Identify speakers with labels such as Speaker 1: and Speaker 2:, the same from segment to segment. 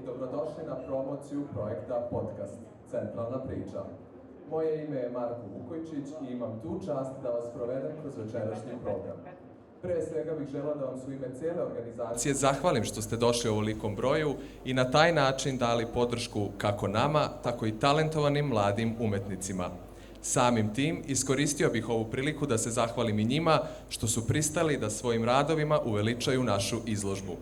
Speaker 1: dobrodošli na promociju projekta Podcast Centralna priča. Moje ime je Marko Vukojčić i imam tu čast da vas provedem kroz večerašnji program. Pre svega bih želeo da vam su ime cijele organizacije zahvalim što ste došli u ovolikom broju i na taj način dali podršku kako nama, tako i talentovanim mladim umetnicima. Samim tim iskoristio bih ovu priliku da se zahvalim i njima što su pristali da svojim radovima uveličaju našu izložbu.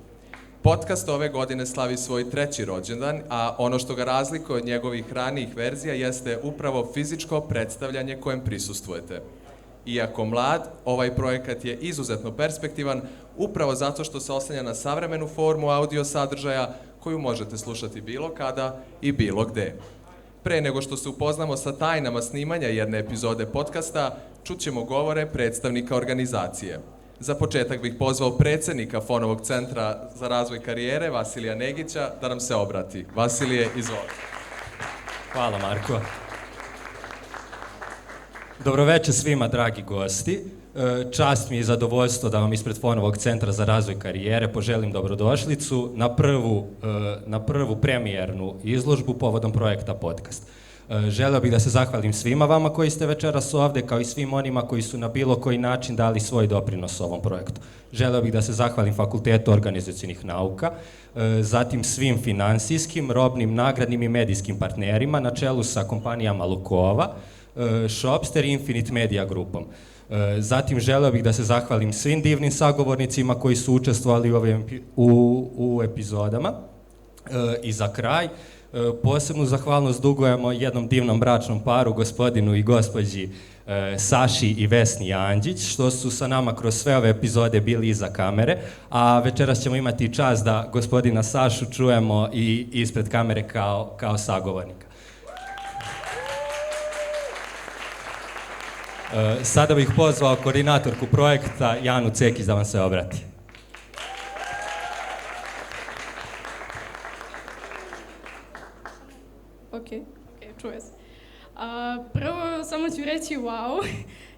Speaker 1: Podcast ove godine slavi svoj 3. rođendan, a ono što ga razlikuje od njegovih ranijih verzija jeste upravo fizičko predstavljanje kojem prisustvujete. Iako mlad, ovaj projekat je izuzetno perspektivan upravo zato što se oslanja na savremenu formu audio sadržaja koju možete slušati bilo kada i bilo gde. Pre nego što se upoznamo sa tajnama snimanja jedne epizode podcasta, čućemo govore predstavnika organizacije. Za početak bih pozvao predsednika Fonovog centra za razvoj karijere, Vasilija Negića, da nam se obrati. Vasilije, izvoli.
Speaker 2: Hvala, Marko. Dobroveče svima, dragi gosti. Čast mi je i zadovoljstvo da vam ispred Fonovog centra za razvoj karijere poželim dobrodošlicu na prvu premijernu izložbu povodom projekta Podcast. Želeo bih da se zahvalim svima vama koji ste večeras ovde, kao i svim onima koji su na bilo koji način dali svoj doprinos ovom projektu. Želeo bih da se zahvalim Fakultetu organizacionih nauka, zatim svim finansijskim, robnim, nagradnim i medijskim partnerima na čelu sa kompanijama Lukova, Shopster i Infinite Media grupom. Zatim želeo bih da se zahvalim svim divnim sagovornicima koji su učestvovali u epizodama. I za kraj, posebnu zahvalnost dugujemo jednom divnom bračnom paru, gospodinu i gospođi Saši i Vesni Anđić, što su sa nama kroz sve ove epizode bili iza kamere, a večeras ćemo imati čast da gospodina Sašu čujemo i ispred kamere kao sagovornika. Sada bih pozvao koordinatorku projekta Janu Cekić da vam se obrati.
Speaker 3: Ok, čuje se. Prvo, samo ću reći wow.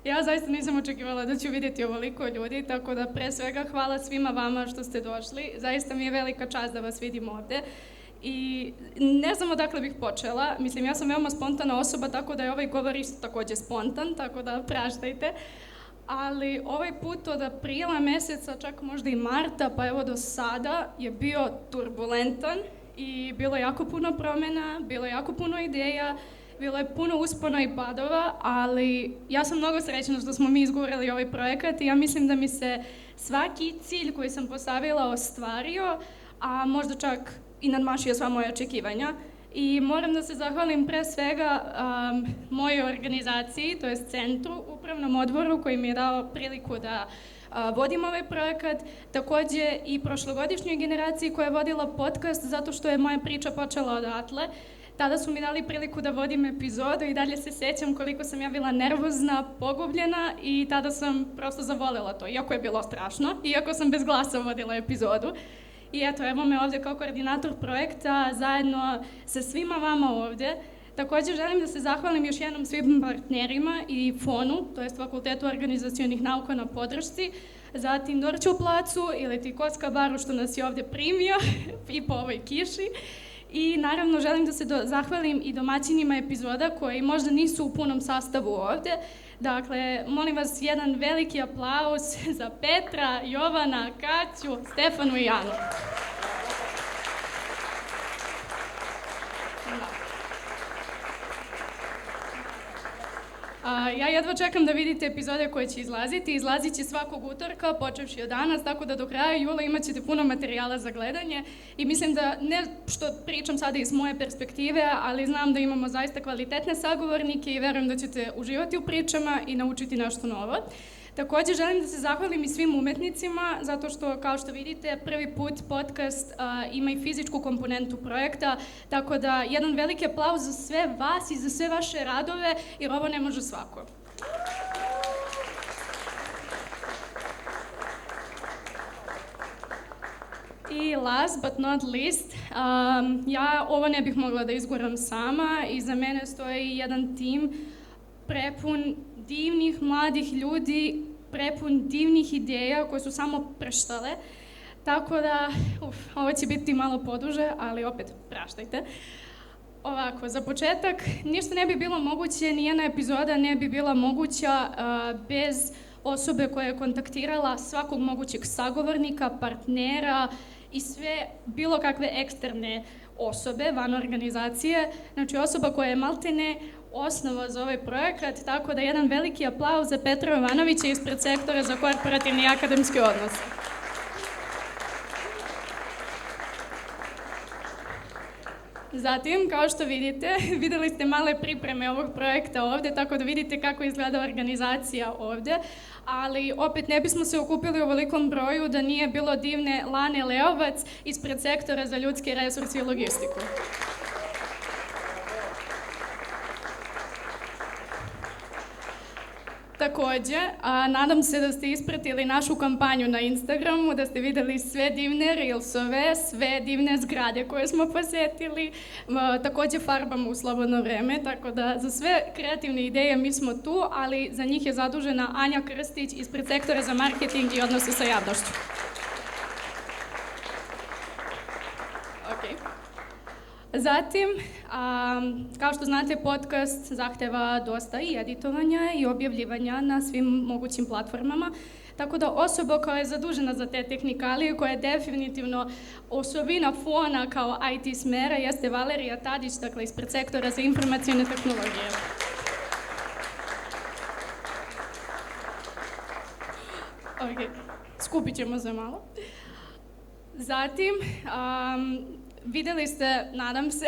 Speaker 3: Ja zaista nisam očekivala da ću vidjeti ovoliko ljudi, tako da pre svega hvala svima vama što ste došli. Zaista mi je velika čast da vas vidim ovde. I ne znam odakle bih počela. Mislim, ja sam veoma spontana osoba, tako da je ovaj govor isto takođe spontan, tako da praštajte. Ali ovaj put od aprila meseca, čak možda i marta, pa evo do sada, je bio turbulentan i bilo je jako puno promena, bilo je jako puno ideja, bilo je puno uspona i padova, ali ja sam mnogo srećna što smo mi izgurali ovaj projekat i ja mislim da mi se svaki cilj koji sam postavila ostvario, a možda čak i nadmašio sva moja očekivanja. I moram da se zahvalim pre svega mojoj organizaciji, to je centru, upravnom odboru koji mi je dao priliku da vodim ovaj projekat, takođe i prošlogodišnjoj generaciji koja je vodila podcast zato što je moja priča počela odatle. Tada su mi dali priliku da vodim epizodu i dalje se sećam koliko sam ja bila nervozna, pogubljena i tada sam prosto zavolela to, iako je bilo strašno, iako sam bez glasa vodila epizodu. I eto, evo me ovde kao koordinator projekta, zajedno sa svima vama ovde. Takođe želim da se zahvalim još jednom svim partnerima i FON-u, to jest Fakultetu organizacionih nauka na podršci, zatim Dorću placu ili ti Kocka baru što nas je ovde primio i po ovoj kiši. I naravno želim da se zahvalim i domaćinima epizoda koji možda nisu u punom sastavu ovde. Dakle, molim vas jedan veliki aplauz za Petra, Jovana, Kaću, Stefanu i Janu. Ja jedva čekam da vidite epizode koje će izlaziti. Izlazit će svakog utorka, počevši od danas, tako da do kraja jula imat ćete puno materijala za gledanje. I mislim da, ne što pričam sada iz moje perspektive, ali znam da imamo zaista kvalitetne sagovornike i verujem da ćete uživati u pričama i naučiti nešto novo. Takođe, želim da se zahvalim i svim umetnicima, zato što, kao što vidite, prvi put podcast ima i fizičku komponentu projekta, tako da jedan veliki aplauz za sve vas i za sve vaše radove, jer ovo ne može svako. I last but not least, ja ovo ne bih mogla da izguram sama. Iza mene stoji jedan tim prepun divnih mladih ljudi, prepun divnih ideja koje su samo prštale. Tako da, ovo će biti malo poduže, ali opet, praštajte. Ovako, za početak, ništa ne bi bilo moguće, nijedna epizoda ne bi bila moguća bez osobe koja je kontaktirala svakog mogućeg sagovornika, partnera i sve bilo kakve eksterne osobe van organizacije. Znači, osoba koja je maltene osnova za ovaj projekat, tako da jedan veliki aplauz za Petra Jovanovića ispred sektora za korporativni i akademski odnos. Zatim, kao što vidite, videli ste male pripreme ovog projekta ovde, tako da vidite kako izgleda organizacija ovde, ali opet ne bismo se okupili u ovolikom broju da nije bilo divne Lane Leovac ispred sektora za ljudske resurse i logistiku. Takođe, nadam se da ste ispratili našu kampanju na Instagramu, da ste videli sve divne reelsove, sve divne zgrade koje smo posetili, takođe farbamo u slobodno vreme, tako da za sve kreativne ideje mi smo tu, ali za njih je zadužena Anja Krstić ispred sektora za marketing i odnose sa javnošću. Zatim, kao što znate, podcast zahteva dosta i editovanja i objavljivanja na svim mogućim platformama, tako da osoba koja je zadužena za te tehnikalije, koja je definitivno osobina fona kao IT smera, jeste Valerija Tadić, dakle ispred sektora za informacione tehnologije. Skupit ćemo se malo. Zatim, videli ste, nadam se,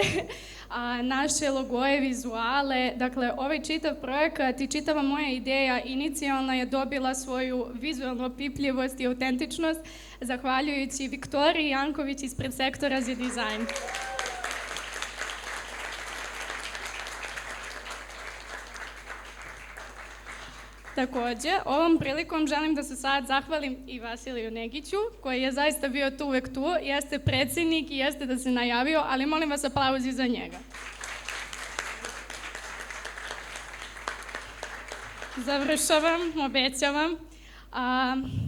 Speaker 3: naše logoje, vizuale, dakle ovaj čitav projekat i čitava moja ideja inicijalna je dobila svoju vizualnu opipljivost i autentičnost zahvaljujući Viktoriji Janković ispred sektora za dizajn. Takođe, ovom prilikom želim da se sad zahvalim i Vasiliju Negiću, koji je zaista bio tu uvek tu, jeste predsednik i jeste da se najavio, ali molim vas aplauzi za njega. Završavam, obećavam.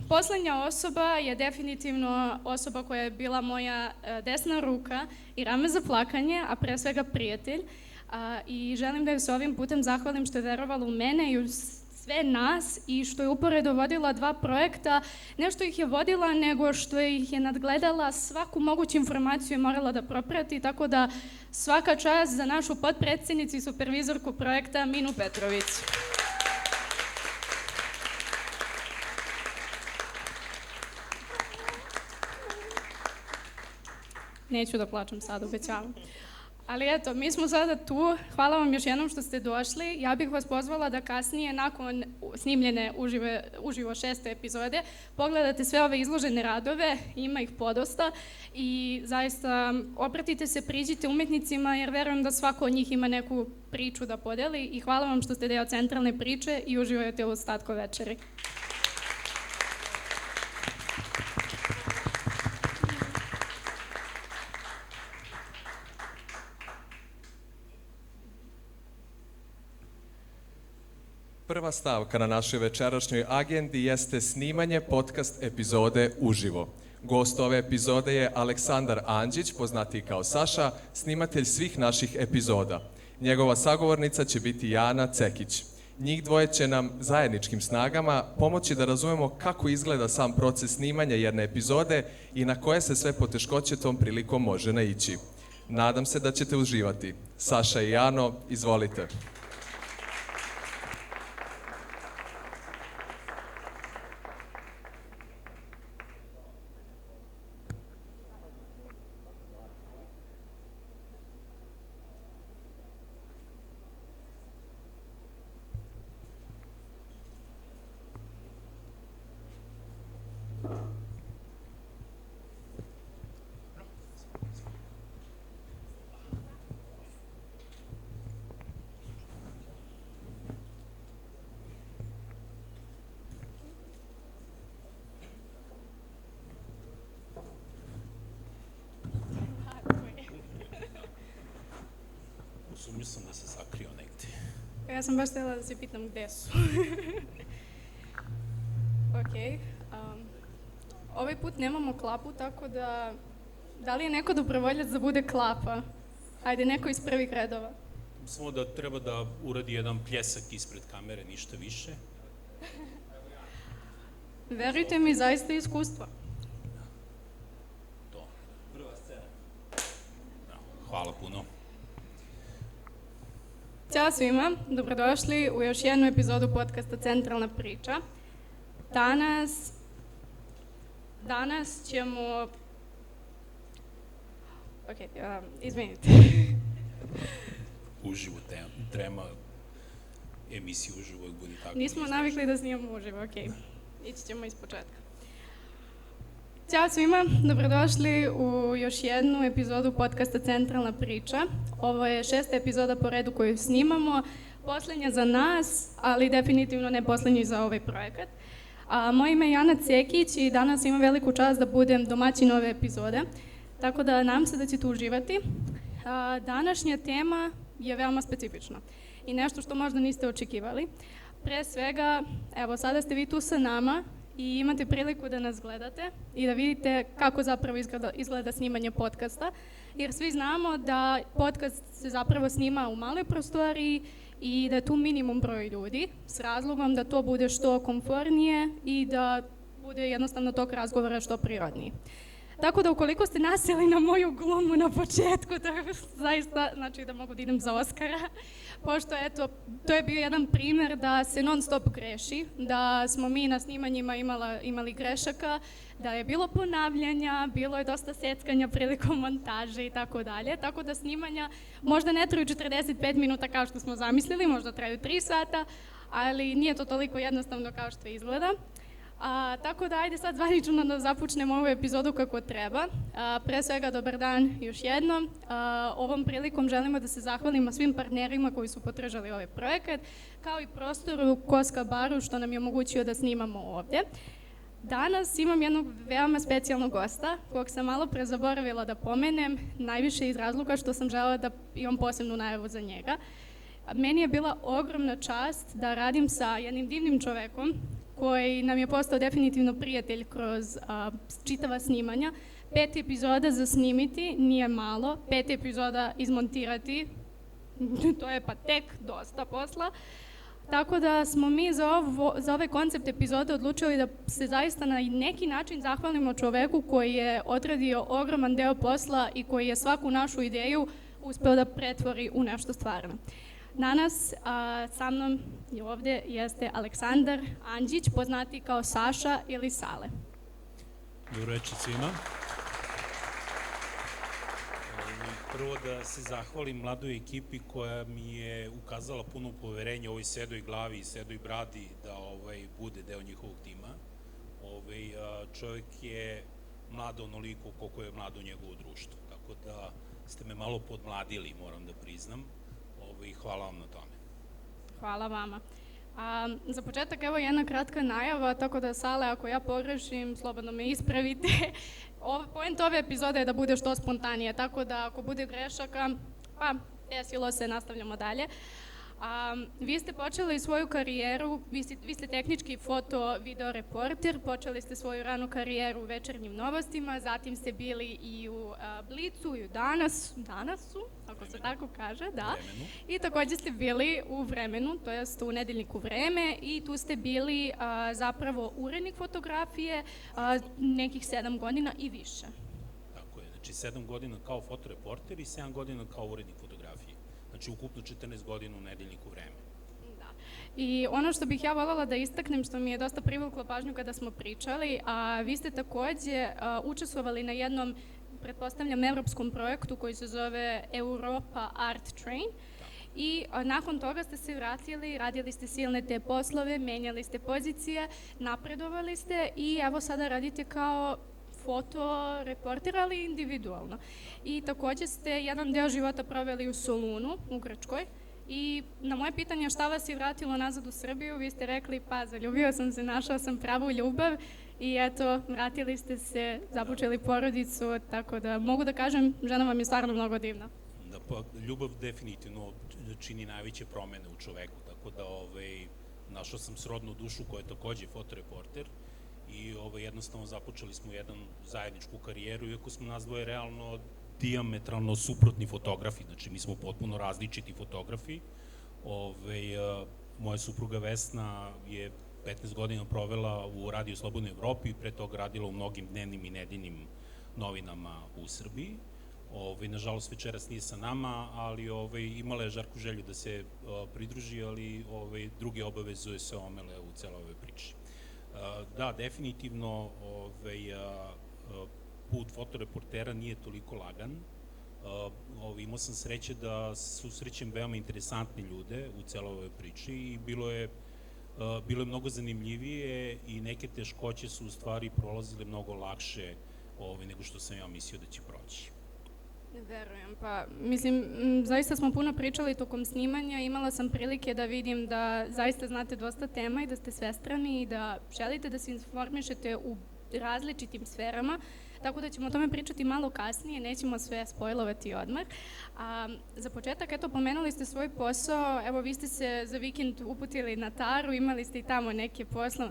Speaker 3: Poslednja osoba je definitivno osoba koja je bila moja desna ruka i rame za plakanje, a pre svega prijatelj. I želim da joj se ovim putem zahvalim što je verovala u mene i u sve nas i što je uporedo vodila 2 projekta, ne što ih je vodila, nego što ih je nadgledala, svaku moguću informaciju je morala da proprati, tako da svaka čast za našu potpredsednicu i supervizorku projekta Minu Petrović. Neću da plačem sad, obećavam. Ali eto, mi smo sada tu. Hvala vam još jednom što ste došli. Ja bih vas pozvala da kasnije, nakon snimljene uživo 6. epizode, pogledate sve ove izložene radove, ima ih podosta i zaista obratite se, priđite umetnicima jer verujem da svako od njih ima neku priču da podeli i hvala vam što ste deo centralne priče i uživajte u ostatku večeri.
Speaker 1: Prva stavka na našoj večerašnjoj agendi jeste snimanje podcast epizode uživo. Gost ove epizode je Aleksandar Andžić, poznatiji kao Saša, snimatelj svih naših epizoda. Njegova sagovornica će biti Jana Cekić. Njih dvoje će nam zajedničkim snagama pomoći da razumemo kako izgleda sam proces snimanja jedne epizode i na koje se sve poteškoće tom prilikom može naići. Nadam se da ćete uživati. Saša i Jano, izvolite.
Speaker 4: Mislim da se sakrio negde.
Speaker 3: Ja sam baš htjela da se pitam gde su. Ok. Ovaj put nemamo klapu, tako da li je neko dobrovoljac da bude klapa? Ajde, neko iz prvih redova.
Speaker 4: Samo da treba da uradi jedan pljesak ispred kamere, ništa više.
Speaker 3: Verujte mi, zaista iskustva.
Speaker 4: To. Prva scena. Hvala puno.
Speaker 3: Ćao svima, dobrodošli u još jednu epizodu podcasta Centralna priča. Danas ćemo... izvinite.
Speaker 4: Uživo trema emisiju uživo budi tako.
Speaker 3: Nismo navikli da snimamo uživo, okej. Ići ćemo iz početka. Ćao svima, dobrodošli u još jednu epizodu podcasta Centralna priča. Ovo je 6. epizoda po redu koju snimamo, poslednja za nas, ali definitivno ne poslednji za ovaj projekat. Moje ime je Jana Cekić i danas imam veliku čast da budem domaćin ove epizode, tako da nadam se da ćete uživati. Današnja tema je veoma specifična i nešto što možda niste očekivali. Pre svega, evo sada ste vi tu sa nama i imate priliku da nas gledate i da vidite kako zapravo izgleda snimanje podcasta, jer svi znamo da podcast se zapravo snima u maloj prostoriji i da je tu minimum broj ljudi, s razlogom da to bude što komfornije i da bude jednostavno tok razgovora što prirodniji. Tako da ukoliko ste nasjeli na moju glumu na početku, to je zaista znači da mogu da idem za Oskara, pošto eto, to je bio jedan primer da se non stop greši, da smo mi na snimanjima imali grešaka, da je bilo ponavljanja, bilo je dosta seckanja prilikom montaže i tako dalje, tako da snimanja možda ne traju 45 minuta kao što smo zamislili, možda traju 3 sata, ali nije to toliko jednostavno kao što izgleda. Tako da ajde sad zvanično da započnemo ovu epizodu kako treba. Pre svega dobar dan još jednom. Ovom prilikom želimo da se zahvalimo svim partnerima koji su podržali ovaj projekat, kao i prostoru Koska baru što nam je omogućio da snimamo ovdje. Danas imam jednog veoma specijalnog gosta, kog sam malo pre zaboravila da pomenem, najviše iz razloga što sam želela da imam posebnu najavu za njega. Meni je bila ogromna čast da radim sa jednim divnim čovekom, koji nam je postao definitivno prijatelj kroz čitava snimanja. 5 epizoda za snimiti nije malo, 5 epizoda izmontirati, to je pa tek dosta posla. Tako da smo mi za ovaj koncept epizode odlučili da se zaista na neki način zahvalimo čoveku koji je odradio ogroman deo posla i koji je svaku našu ideju uspeo da pretvori u nešto stvarno. Danas sa mnom je ovdje jeste Aleksandar Andžić, poznati kao Saša ili Sale.
Speaker 4: Dobro večer svima. Prvo da se zahvalim mladoj ekipi koja mi je ukazala puno poverenja u ovoj sedoj glavi i sedoj bradi da bude deo njihovog tima. Čovjek je mlad onoliko koliko je mlado njegovo društvo, tako da ste me malo podmladili, moram da priznam. I hvala vam na tome.
Speaker 3: Hvala vama. Za početak evo jedna kratka najava, tako da Sale, ako ja pogrešim, slobodno me ispravite. Point ove epizode je da bude što spontanije, tako da ako bude grešaka, pa desilo se, nastavljamo dalje. Vi ste počeli svoju karijeru, vi ste tehnički foto-video reporter, počeli ste svoju ranu karijeru u Večernjim novostima, zatim ste bili i u Blicu i u Danasu, ako se tako kaže, da. I također ste bili u Vremenu, to jest u nedeljniku Vreme i tu ste bili zapravo urednik fotografije nekih 7 godina i više.
Speaker 4: Tako je, znači 7 godina kao fotoreporter i 7 godina kao urednik fotografije. Znači, ukupno 14 godina u nedeljniku Vreme.
Speaker 3: Da. I ono što bih ja voljela da istaknem, što mi je dosta privuklo pažnju kada smo pričali, a vi ste takođe učestvovali na jednom, pretpostavljam, evropskom projektu koji se zove Europa Art Train. I nakon toga ste se vratili, radili ste silne te poslove, menjali ste pozicije, napredovali ste i evo sada radite kao fotoreporter, ali individualno. I takođe ste jedan deo života proveli u Solunu, u Grčkoj. I na moje pitanje šta vas je vratilo nazad u Srbiju, vi ste rekli pa zaljubio sam se, našao sam pravu ljubav i eto, vratili ste se, započeli porodicu, tako da mogu da kažem, žena vam je stvarno mnogo divna.
Speaker 4: Da, pa ljubav definitivno čini najveće promene u čoveku, tako da našao sam srodnu dušu koja je takođe fotoreporter i jednostavno započeli smo jednu zajedničku karijeru, iako smo nas dvoje realno diametralno suprotni fotografi, znači mi smo potpuno različiti fotografi. Moja supruga Vesna je 15 godina provela u Radio Slobodnoj Evropi, pre toga radila u mnogim dnevnim i nedeljnim novinama u Srbiji. Nažalost, večeras nije sa nama, ali imala je žarku želju da se pridruži, ali druge obaveze se omele u celoj ovoj priči. Da, definitivno put fotoreportera nije toliko lagan. Imao sam sreće da susrećem veoma interesantne ljude u celoj ovoj priči i bilo je mnogo zanimljivije i neke teškoće su u stvari prolazile mnogo lakše nego što sam ja mislio da će proći.
Speaker 3: Verujem, pa mislim, zaista smo puno pričali tokom snimanja, imala sam prilike da vidim da zaista znate dosta tema i da ste svestrani i da želite da se informišete u različitim sferama, tako da ćemo o tome pričati malo kasnije, nećemo sve spojlovati odmah. Za početak, eto, pomenuli ste svoj posao, evo vi ste se za vikend uputili na Taru, imali ste i tamo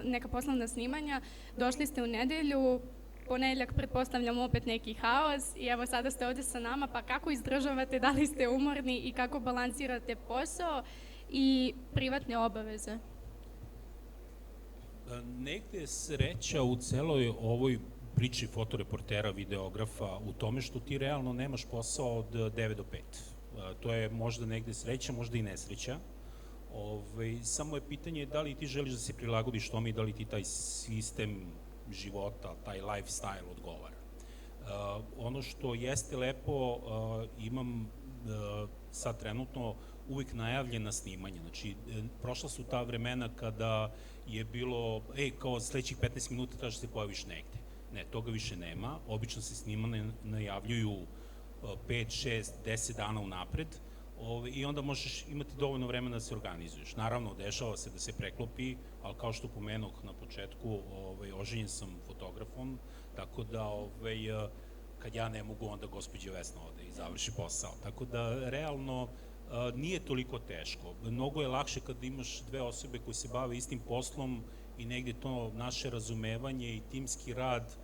Speaker 3: neka poslovna snimanja, došli ste u nedelju, ponedeljak pretpostavljam opet neki haos i evo sada ste ovde sa nama, pa kako izdržavate, da li ste umorni i kako balansirate posao i privatne obaveze?
Speaker 4: Negde je sreća u celoj ovoj priči fotoreportera, videografa u tome što ti realno nemaš posao od 9 do 5. To je možda negde sreća, možda i nesreća. Samo je pitanje da li ti želiš da se prilagodiš tome i da li ti taj sistem života, taj lifestyle odgovara. Ono što jeste lepo, imam sad trenutno uvijek najavljena snimanja. Znači, prošla su ta vremena kada je bilo, kao sledećih 15 minuta traži se pojaviš negde. Ne, toga više nema. Obično se snimane najavljuju 5, 6, 10 dana unapred i onda možeš imati dovoljno vremena da se organizuješ. Naravno, dešava se da se preklopi, ali kao što pomenuh na početku, oženjen sam fotografom, tako da kad ja ne mogu, onda gospođa Vesna ode i završi posao. Tako da, realno, nije toliko teško. Mnogo je lakše kada imaš dve osobe koje se bave istim poslom i negde to naše razumevanje i timski rad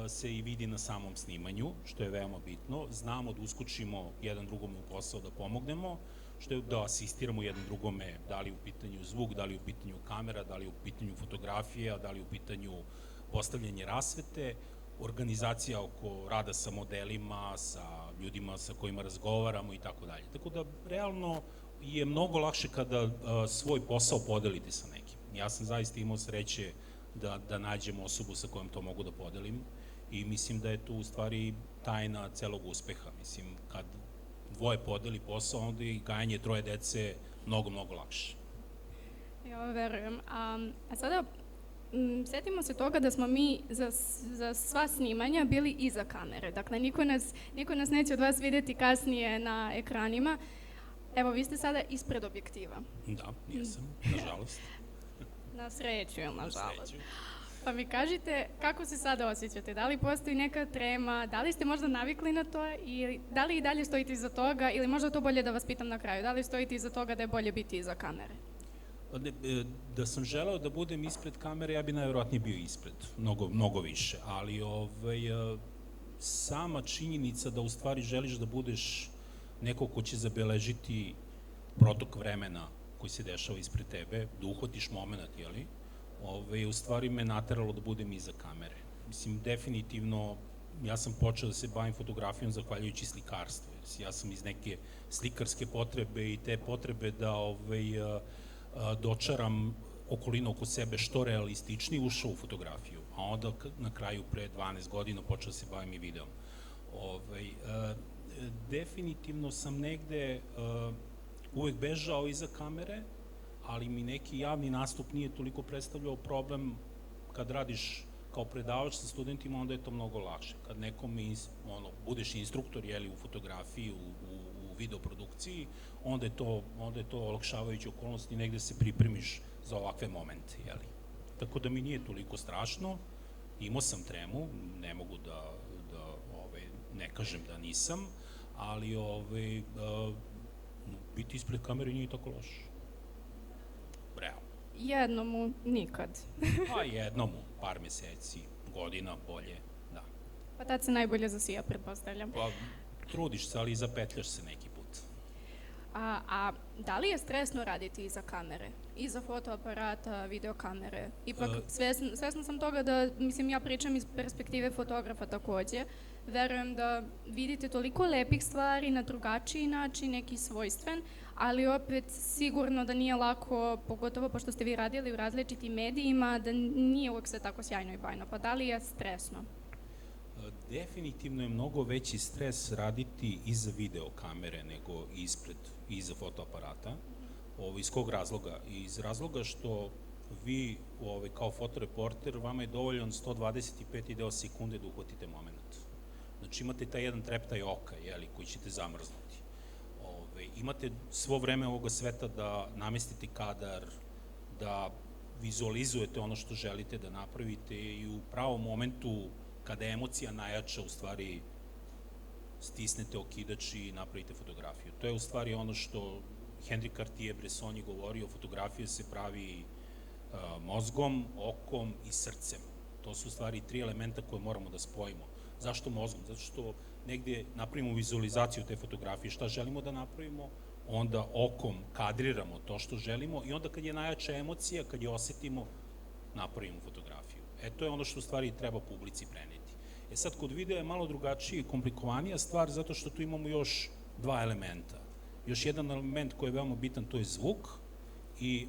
Speaker 4: se i vidi na samom snimanju, što je veoma bitno. Znamo da uskočimo jedan drugome u posao da pomognemo, što je da asistiramo jedan drugome, da li u pitanju zvuk, da li u pitanju kamera, da li u pitanju fotografija, da li u pitanju postavljanje rasvete, organizacija oko rada sa modelima, sa ljudima sa kojima razgovaramo i tako dalje. Tako da, realno je mnogo lakše kada svoj posao podelite sa nekim. Ja sam zaista imao sreće da nađem osobu sa kojom to mogu da podelim i mislim da je tu u stvari tajna celog uspeha. Mislim, kad dvoje podeli posao, onda je i gajanje troje dece mnogo, mnogo lakše.
Speaker 3: Ja verujem. A sada, setimo se toga da smo mi za sva snimanja bili iza kamere. Dakle, niko nas neće od vas videti kasnije na ekranima. Evo, vi ste sada ispred objektiva.
Speaker 4: Da, jesam, nažalost.
Speaker 3: Na sreću, ili nažalost? Pa mi kažite, kako se sada osjećate? Da li postoji neka trema? Da li ste možda navikli na to? Ili da li i dalje stojite iza toga? Ili možda to bolje da vas pitam na kraju? Da li stojite iza toga da je bolje biti iza kamere?
Speaker 4: Da sam želeo da budem ispred kamere, ja bi najverovatnije bio ispred, mnogo više, ali sama činjenica da u stvari želiš da budeš neko ko će zabeležiti protok vremena koji se dešava ispred tebe, da uhvatiš moment, jeli, u stvari me nateralo da budem iza kamere. Mislim, definitivno, ja sam počeo da se bavim fotografijom zahvaljujući slikarstvu. Ja sam iz neke slikarske potrebe i te potrebe da dočaram okolinu oko sebe što realističnije, ušao u fotografiju, a onda na kraju pre 12 godina počeo da se bavim i videom. Definitivno sam negde uvek bežao iza kamere, ali mi neki javni nastup nije toliko predstavljao problem. Kad radiš kao predavač sa studentima, onda je to mnogo lakše. Kad nekom budeš instruktor u fotografiji, u videoprodukciji, onda je to olakšavajuća okolnost i negde se pripremiš za ovakve momente. Tako da mi nije toliko strašno, imao sam tremu, ne mogu da ne kažem da nisam, ali biti ispred kamere nije tako loše. Realno.
Speaker 3: Jednom nikad.
Speaker 4: Pa jednom u par meseci, godina, bolje, da.
Speaker 3: Pa tad se najbolje zasija, pretpostavljam.
Speaker 4: Pa trudiš se, ali zapetljaš se neki put.
Speaker 3: A da li je stresno raditi iza kamere? Iza fotoaparata, videokamere? Ipak svesna sam toga da, mislim, ja pričam iz perspektive fotografa takođe. Verujem da vidite toliko lepih stvari na drugačiji način, neki svojstven, ali opet sigurno da nije lako, pogotovo pošto ste vi radili u različitim medijima, da nije uvek sve tako sjajno i bajno. Pa da li je stresno?
Speaker 4: Definitivno je mnogo veći stres raditi iza videokamere nego iza fotoaparata. Iz kog razloga? Iz razloga što vi kao fotoreporter, vama je dovoljan 125 deo sekunde da uhvatite moment. Znači imate taj jedan treptaj oka, koji ćete zamrznuti. Imate svo vreme ovoga sveta da namestite kadar, da vizualizujete ono što želite da napravite i u pravom momentu kada emocija najjača, u stvari stisnete okidač i napravite fotografiju. To je u stvari ono što Henri Cartier-Bresson je govorio, fotografija se pravi mozgom, okom i srcem. To su u stvari 3 elementa koje moramo da spojimo. Zašto mozgom? Zato što negde napravimo vizualizaciju te fotografije, šta želimo da napravimo, onda okom kadriramo to što želimo i onda kad je najjača emocija, kad je osetimo, napravimo fotografiju. To je ono što u stvari treba publici preneti. Sad, kod videa je malo drugačija i komplikovanija stvar, zato što tu imamo još 2 elementa. Još jedan element koji je veoma bitan, to je zvuk, i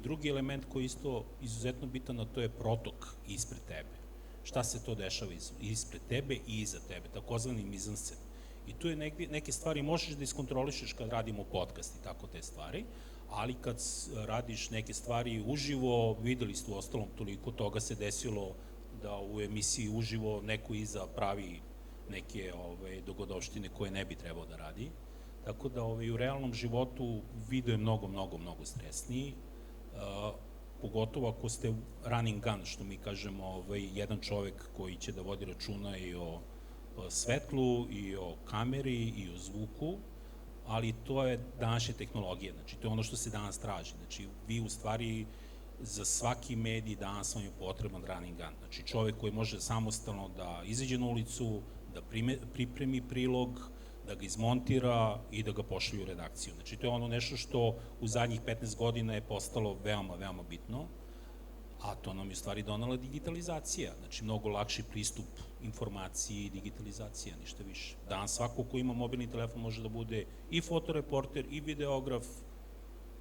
Speaker 4: drugi element koji je isto izuzetno bitan, a to je protok ispred tebe. Šta se to dešava ispred tebe i iza tebe, takozvani mizansen. I tu je neke stvari možeš da iskontrolišeš kad radimo podcast i tako te stvari, ali kad radiš neke stvari uživo, videli ste u ostalom toliko toga se desilo da u emisiji uživo neko iza pravi neke dogodovštine koje ne bi trebao da radi. Tako da u realnom životu video je mnogo stresniji, pogotovo ako ste running gun, što mi kažemo, jedan čovek koji će da vodi računa i o svetlu, i o kameri, i o zvuku, ali to je današnja tehnologija, znači to je ono što se danas traži. Znači vi u stvari za svaki medij danas vam je potreban running gun, znači čovek koji može samostalno da izađe na ulicu, da pripremi prilog, da ga izmontira i da ga pošalje u redakciju. Znači to je ono nešto što u zadnjih 15 godina je postalo veoma bitno, a to nam je u stvari donala digitalizacija, znači mnogo lakši pristup informaciji i digitalizacija, ništa više. Danas svako ko ima mobilni telefon može da bude i fotoreporter i videograf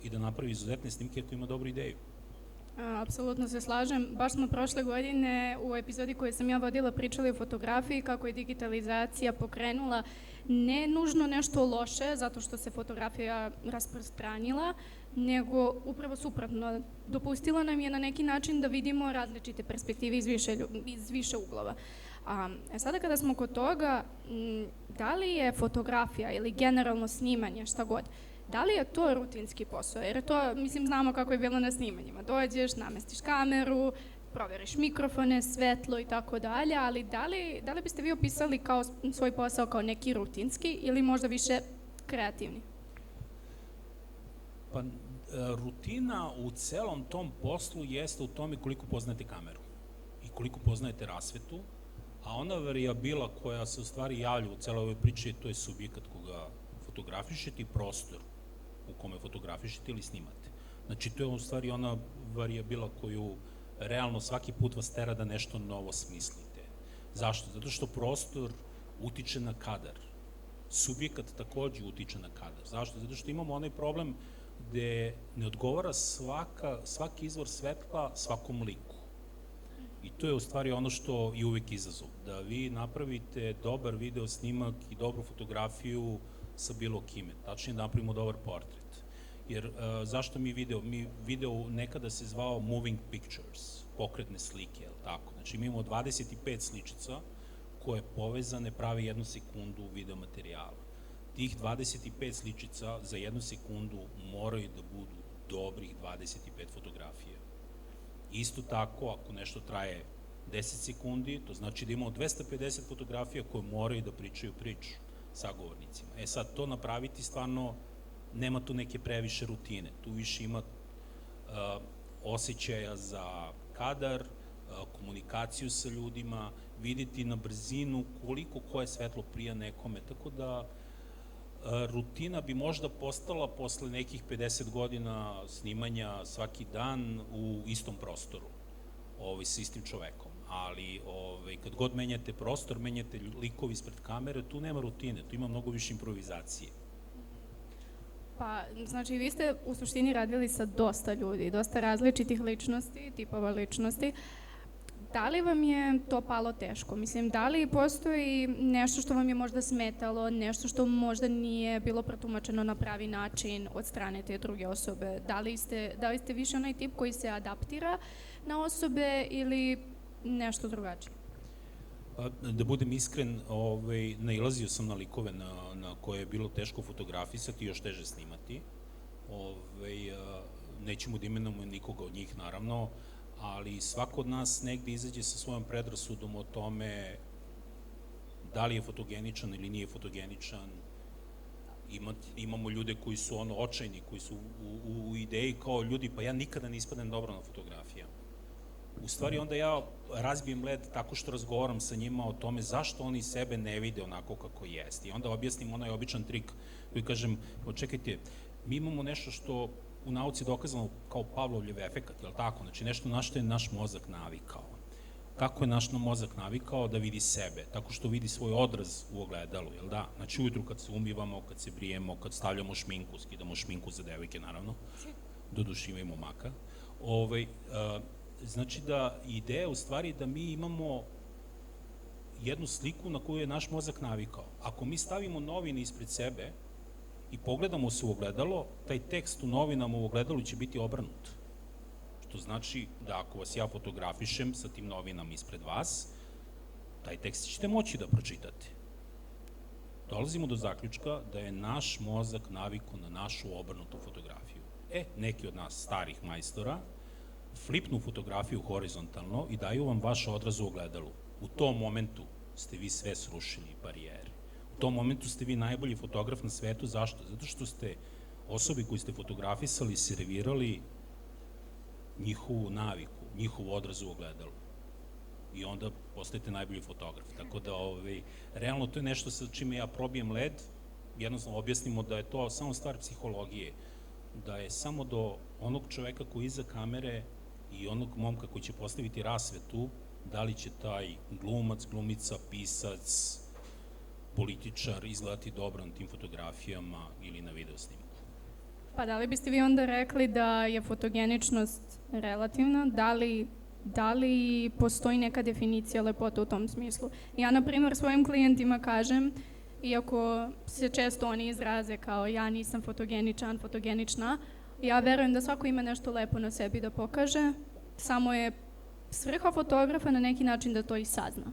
Speaker 4: i da napravi izuzetne snimke ako ima dobru ideju.
Speaker 3: Apsolutno se slažem. Baš smo prošle godine u epizodi koju sam ja vodila pričali o fotografiji, kako je digitalizacija pokrenula ne nužno nešto loše, zato što se fotografija rasprostranila, nego upravo suprotno. Dopustila nam je na neki način da vidimo različite perspektive iz više uglova. Sada kada smo kod toga, da li je fotografija ili generalno snimanje, šta god, da li je to rutinski posao? Jer to, mislim, znamo kako je bilo na snimanjima. Dođeš, namestiš kameru, proveriš mikrofone, svetlo i tako dalje, ali da li biste vi opisali kao svoj posao kao neki rutinski ili možda više kreativni?
Speaker 4: Pa, rutina u celom tom poslu jeste u tome koliko poznajete kameru i koliko poznajete rasvetu, a ona varijabila koja se u stvari javlja u celoj ovoj priči, to je subjekat koga fotografišete i prostor u kome fotografišete ili snimate. Znači, to je u stvari ona varijabila koju realno svaki put vas tera da nešto novo smislite. Zašto? Zato što prostor utiče na kadar. Subjekat takođe utiče na kadar. Zašto? Zato što imamo onaj problem gde ne odgovara svaki izvor svetla svakom liku. I to je u stvari ono što je uvek izazov. Da vi napravite dobar video snimak i dobru fotografiju sa bilo kime. Tačnije da napravimo dobar portret. Jer zašto mi video? Mi video nekada se zvao moving pictures, pokretne slike, je li tako? Znači mi imamo 25 sličica koje povezane prave 1 sekundu video materijala. Tih 25 sličica za 1 sekundu moraju da budu dobrih 25 fotografija. Isto tako, ako nešto traje 10 sekundi, to znači da imamo 250 fotografija koje moraju da pričaju priču sagovornicima. Sad, to napraviti stvarno nema tu neke previše rutine. Tu više ima osjećaja za kadar, komunikaciju sa ljudima, videti na brzinu koliko koje svetlo prija nekome, tako da rutina bi možda postala posle nekih 50 godina snimanja svaki dan u istom prostoru, sa istim čovekom. Ali kad god menjate prostor, menjate likovi ispred kamere, tu nema rutine, tu ima mnogo više improvizacije.
Speaker 3: Pa, znači, vi ste u suštini radili sa dosta ljudi, dosta različitih ličnosti, tipova ličnosti. Da li vam je to palo teško? Mislim, da li postoji nešto što vam je možda smetalo, nešto što možda nije bilo protumačeno na pravi način od strane te druge osobe? Da li ste više onaj tip koji se adaptira na osobe ili nešto drugačije?
Speaker 4: Da budem iskren, nailazio sam na likove na koje je bilo teško fotografisati i još teže snimati. Nećemo da imenujemo nikoga od njih, naravno, ali svako od nas negde izađe sa svojom predrasudom o tome da li je fotogeničan ili nije fotogeničan. Imamo ljude koji su očajni, koji su u ideji kao ljudi, pa ja nikada ne ispadnem dobro na fotografijama. U stvari onda ja razbijem led tako što razgovaram sa njima o tome zašto oni sebe ne vide onako kako jeste. I onda objasnim onaj običan trik koji kažem, čekajte, mi imamo nešto što u nauci dokazano kao Pavlovljev efekat, je li tako? Znači nešto na što je naš mozak navikao. Kako je naš mozak navikao da vidi sebe? Tako što vidi svoj odraz u ogledalu, je li da? Znači ujutru kad se umivamo, kad se brijemo, kad stavljamo šminku, skidamo šminku za devojke, naravno, doduše ima i momaka. Znači da ideja u stvari da mi imamo jednu sliku na koju je naš mozak navikao. Ako mi stavimo novine ispred sebe i pogledamo se u ogledalo, taj tekst u novinama u ogledalu će biti obrnut. Što znači da ako vas ja fotografišem sa tim novinama ispred vas, taj tekst ćete moći da pročitate. Dolazimo do zaključka da je naš mozak navikao na našu obrnutu fotografiju. Neki od nas starih majstora flipnu fotografiju horizontalno i daju vam vaš odraz u ogledalu. U tom momentu ste vi sve srušili barijere. U tom momentu ste vi najbolji fotograf na svetu. Zašto? Zato što ste osobi koju ste fotografisali servirali njihovu naviku, njihov odraz u ogledalu. I onda postajete najbolji fotograf. Tako da, realno to je nešto sa čime ja probijem led, jednostavno objasnimo da je to samo stvar psihologije, da je samo do onog čoveka koji je iza kamere i onog momka koji će postaviti rasvetu, da li će taj glumac, glumica, pisac, političar izgledati dobro na tim fotografijama ili na video snimku.
Speaker 3: Pa da li biste vi onda rekli da je fotogeničnost relativna? Da li postoji neka definicija lepote u tom smislu? Ja, na primjer, svojim klijentima kažem, iako se često oni izraze kao ja nisam fotogeničan, fotogenična, ja verujem da svako ima nešto lepo na sebi da pokaže, samo je svrha fotografa na neki način da to i sazna.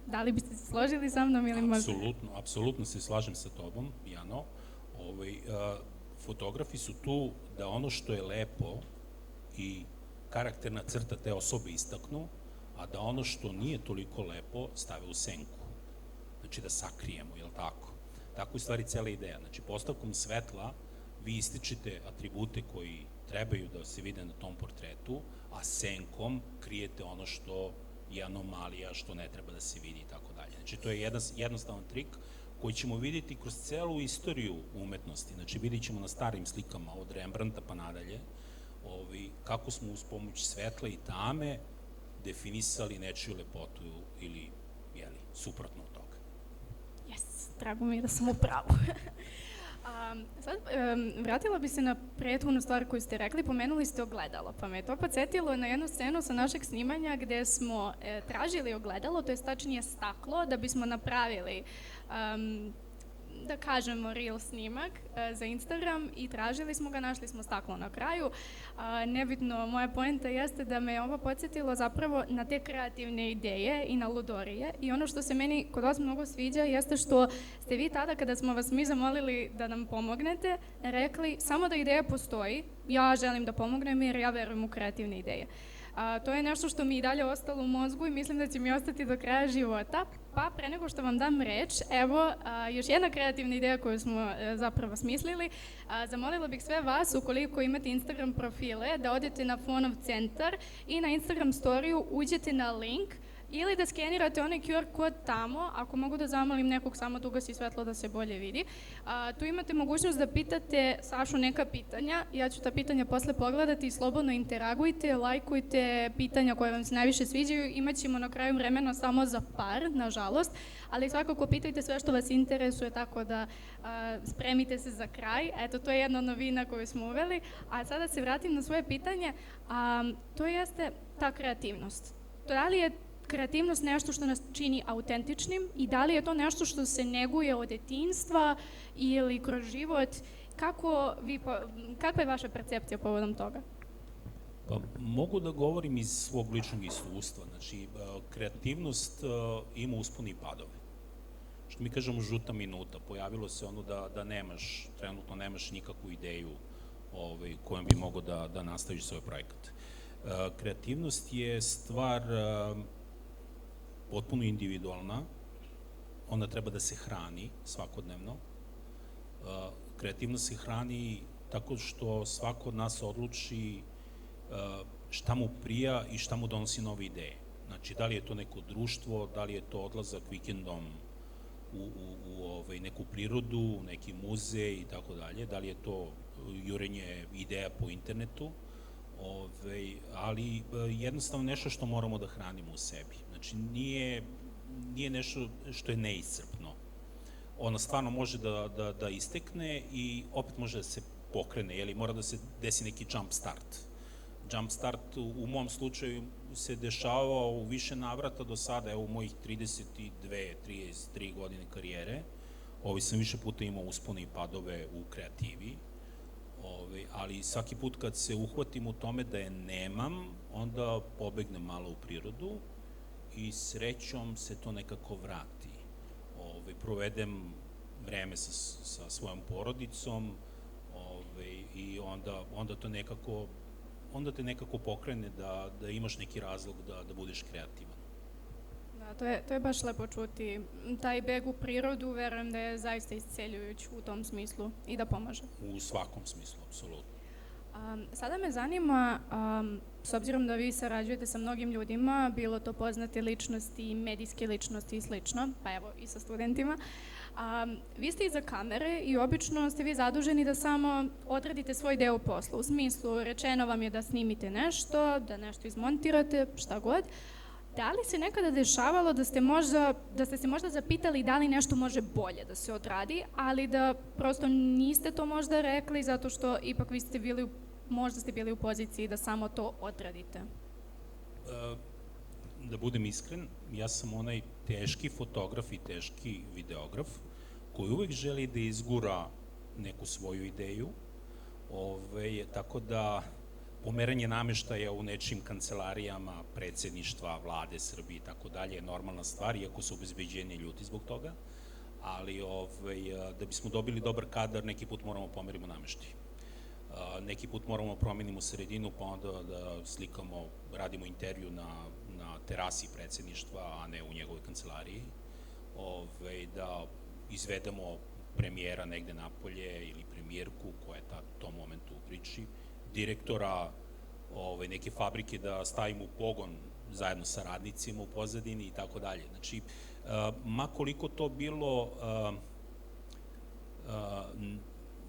Speaker 3: Da li biste se složili sa mnom ili možda?
Speaker 4: Apsolutno se slažem sa tobom, Jano. Fotografi su tu da ono što je lepo i karakterna crta te osobe istaknu, a da ono što nije toliko lepo stave u senku. Znači da sakrijemo, je li tako? Tako je u stvari cela ideja. Znači postavkom svetla vi ističete atribute koji trebaju da se vide na tom portretu, a senkom krijete ono što je anomalija, što ne treba da se vidi i tako dalje. Znači to je jednostavan trik koji ćemo vidjeti kroz celu istoriju umetnosti. Znači vidjet ćemo na starim slikama od Rembrandta pa nadalje kako smo uz pomoć svetla i tame definisali nečiju lepotu ili suprotno od toga.
Speaker 3: Drago mi je da sam u pravu. Sad, vratila bi se na prethodnu stvar koju ste rekli, pomenuli ste ogledalo, pa me to podsjetilo na jednu scenu sa našeg snimanja gde smo tražili ogledalo, to je tačnije staklo, da bismo napravili, da kažemo, reel snimak za Instagram i tražili smo ga, našli smo staklo na kraju. Nebitno, moja poenta jeste da me ovo podsjetilo zapravo na te kreativne ideje i na ludorije i ono što se meni kod vas mnogo sviđa jeste što ste vi tada kada smo vas mi zamolili da nam pomognete rekli samo da ideja postoji, ja želim da pomognem jer ja verujem u kreativne ideje. To je nešto što mi i dalje ostalo u mozgu i mislim da će mi ostati do kraja života. Pa pre nego što vam dam reč, evo još jedna kreativna ideja koju smo zapravo smislili. Zamolila bih sve vas, ukoliko imate Instagram profile, da odete na Fonov centar i na Instagram storiju uđete na link ili da skenirate onaj QR kod tamo, ako mogu da zamolim nekog samo da ugasi svetlo da se bolje vidi. Tu imate mogućnost da pitate Sašu neka pitanja, ja ću ta pitanja posle pogledati i slobodno interagujte, lajkujte pitanja koje vam se najviše sviđaju, imaćemo na kraju vremena samo za par, nažalost, ali svakako pitajte sve što vas interesuje, tako da spremite se za kraj. Eto, to je jedna novina koju smo uveli, a sada se vratim na svoje pitanje, to jeste ta kreativnost. Da li je kreativnost nešto što nas čini autentičnim i da li je to nešto što se neguje od detinjstva ili kroz život? Kakva je vaša percepcija povodom toga?
Speaker 4: Pa, mogu da govorim iz svog ličnog iskustva. Znači, kreativnost ima uspone i padove. Što mi kažemo žuta minuta, pojavilo se ono da nemaš, trenutno nemaš nikakvu ideju kojom bi mogao da nastaviš svoj projekat. Kreativnost je stvar potpuno individualna, ona treba da se hrani svakodnevno. Kreativnost se hrani tako što svako od nas odluči šta mu prija i šta mu donosi nove ideje. Znači, da li je to neko društvo, da li je to odlazak vikendom u neku prirodu, u neki muzej i tako dalje, da li je to jurenje ideja po internetu, ali jednostavno nešto što moramo da hranimo u sebi. Znači, nije nešto što je neiscrpno. Ono stvarno može da istekne i opet može da se pokrene, ili mora da se desi neki jump start. Jump start u mom slučaju se dešavao u više navrata do sada, evo u mojih 33 godine karijere, sam više puta imao uspone i padove u kreativi, ali svaki put kad se uhvatim u tome da je nemam, onda pobegnem malo u prirodu i srećom se to nekako vrati. Provedem vreme sa svojom porodicom i onda te nekako pokrene da imaš neki razlog da budeš kreativan.
Speaker 3: Da, to je baš lepo čuti. Taj beg u prirodu, verujem da je zaista isceljujuć u tom smislu i da pomaže.
Speaker 4: U svakom smislu, apsolutno.
Speaker 3: Sada me zanima, s obzirom da vi sarađujete sa mnogim ljudima, bilo to poznate ličnosti, medijske ličnosti i slično, pa evo i sa studentima, vi ste iza kamere i obično ste vi zaduženi da samo odradite svoj deo posla. U smislu, rečeno vam je da snimite nešto, da nešto izmontirate, šta god. Da li se nekada dešavalo da ste se možda zapitali da li nešto može bolje da se odradi, ali da prosto niste to možda rekli zato što ipak vi ste bili u poziciji da samo to odradite?
Speaker 4: Da budem iskren, ja sam onaj teški fotograf i teški videograf koji uvek želi da izgura neku svoju ideju, tako da pomeranje nameštaja u nečim kancelarijama, predsjedništva, vlade Srbije i tako dalje je normalna stvar, iako su obezbeđeni ljuti zbog toga, ali da bismo dobili dobar kadar, neki put moramo pomerimo nameštaj. Neki put moramo promenimo sredinu, pa onda da slikamo, radimo intervju na terasi predsjedništva, a ne u njegovoj kancelariji, da izvedemo premijera negde napolje ili premijerku koja je u tom momentu u priči, direktora neke fabrike da stavimo u pogon zajedno sa radnicima u pozadini i tako dalje. Znači, ma koliko to bilo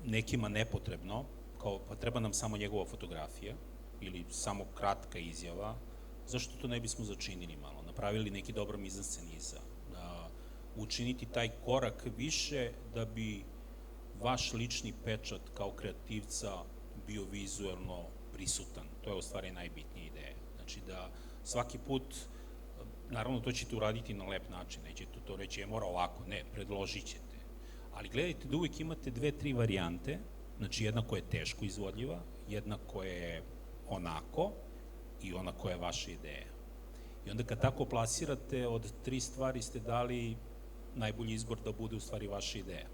Speaker 4: nekima nepotrebno, kao pa treba nam samo njegova fotografija ili samo kratka izjava, zašto to ne bismo začinili malo, napravili neki dobar mizansen iza, učiniti taj korak više da bi vaš lični pečat kao kreativca bio vizuelno prisutan. To je u stvari najbitnija ideja. Znači da svaki put, naravno to ćete uraditi na lep način, nećete to reći, mora ovako, ne, predložit ćete. Ali gledajte da uvijek imate 2-3 varijante, znači jedna koja je teško izvodljiva, jedna koja je onako i ona koja je vaša ideja. I onda kad tako plasirate, od 3 stvari ste dali najbolji izbor da bude u stvari vaša ideja.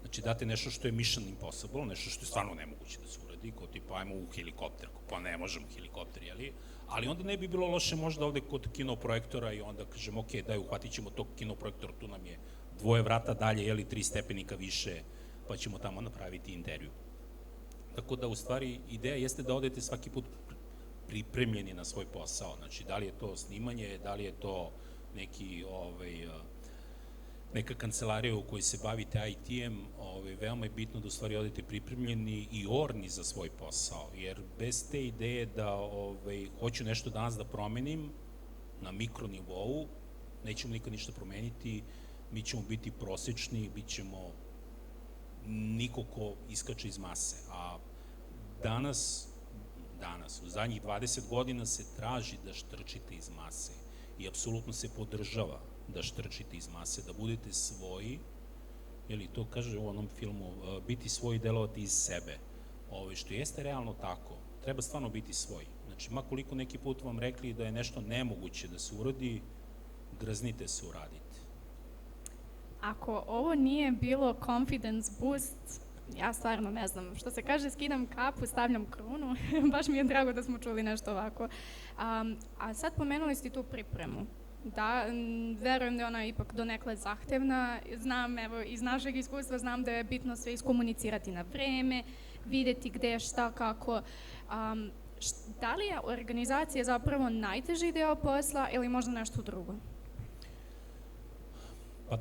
Speaker 4: Znači, date nešto što je mission impossible, nešto što je stvarno nemoguće da se uradi, kao tipa, ajmo u helikopter, pa ne možemo helikopter, jeli? Ali onda ne bi bilo loše možda ovde kod kinoprojektora i onda kažemo, ok, daj, uhvatit ćemo tog kinoprojektora, tu nam je 2 vrata dalje, jeli, 3 stepenika više, pa ćemo tamo napraviti intervju. Tako da, u stvari, ideja jeste da odete svaki put pripremljeni na svoj posao. Znači, da li je to snimanje, da li je to neki, neka kancelarija u kojoj se bavite IT-em, veoma je bitno da u stvari odete pripremljeni i orni za svoj posao, jer bez te ideje da hoću nešto danas da promenim na mikronivou, nećemo nikad ništa promeniti, mi ćemo biti prosečni, bit ćemo niko ko iskače iz mase, a danas, u zadnjih 20 godina se traži da štrčite iz mase i apsolutno se podržava da štrčite iz mase, da budete svoji, ili to kaže u onom filmu, biti svoji i delovati iz sebe, što jeste realno tako, treba stvarno biti svoj. Znači, makoliko neki put vam rekli da je nešto nemoguće da se uradi, drznite se uraditi.
Speaker 3: Ako ovo nije bilo confidence boost, ja stvarno ne znam. Što se kaže, skidam kapu, stavljam krunu. Baš mi je drago da smo čuli nešto ovako. A sad pomenuli ste tu pripremu. Da, verujem da je ona ipak donekle zahtevna. Znam, evo, iz našeg iskustva znam da je bitno sve iskomunicirati na vreme, videti gde, šta, kako. Da li je organizacija zapravo najteži deo posla ili možda nešto drugo?
Speaker 4: Pa,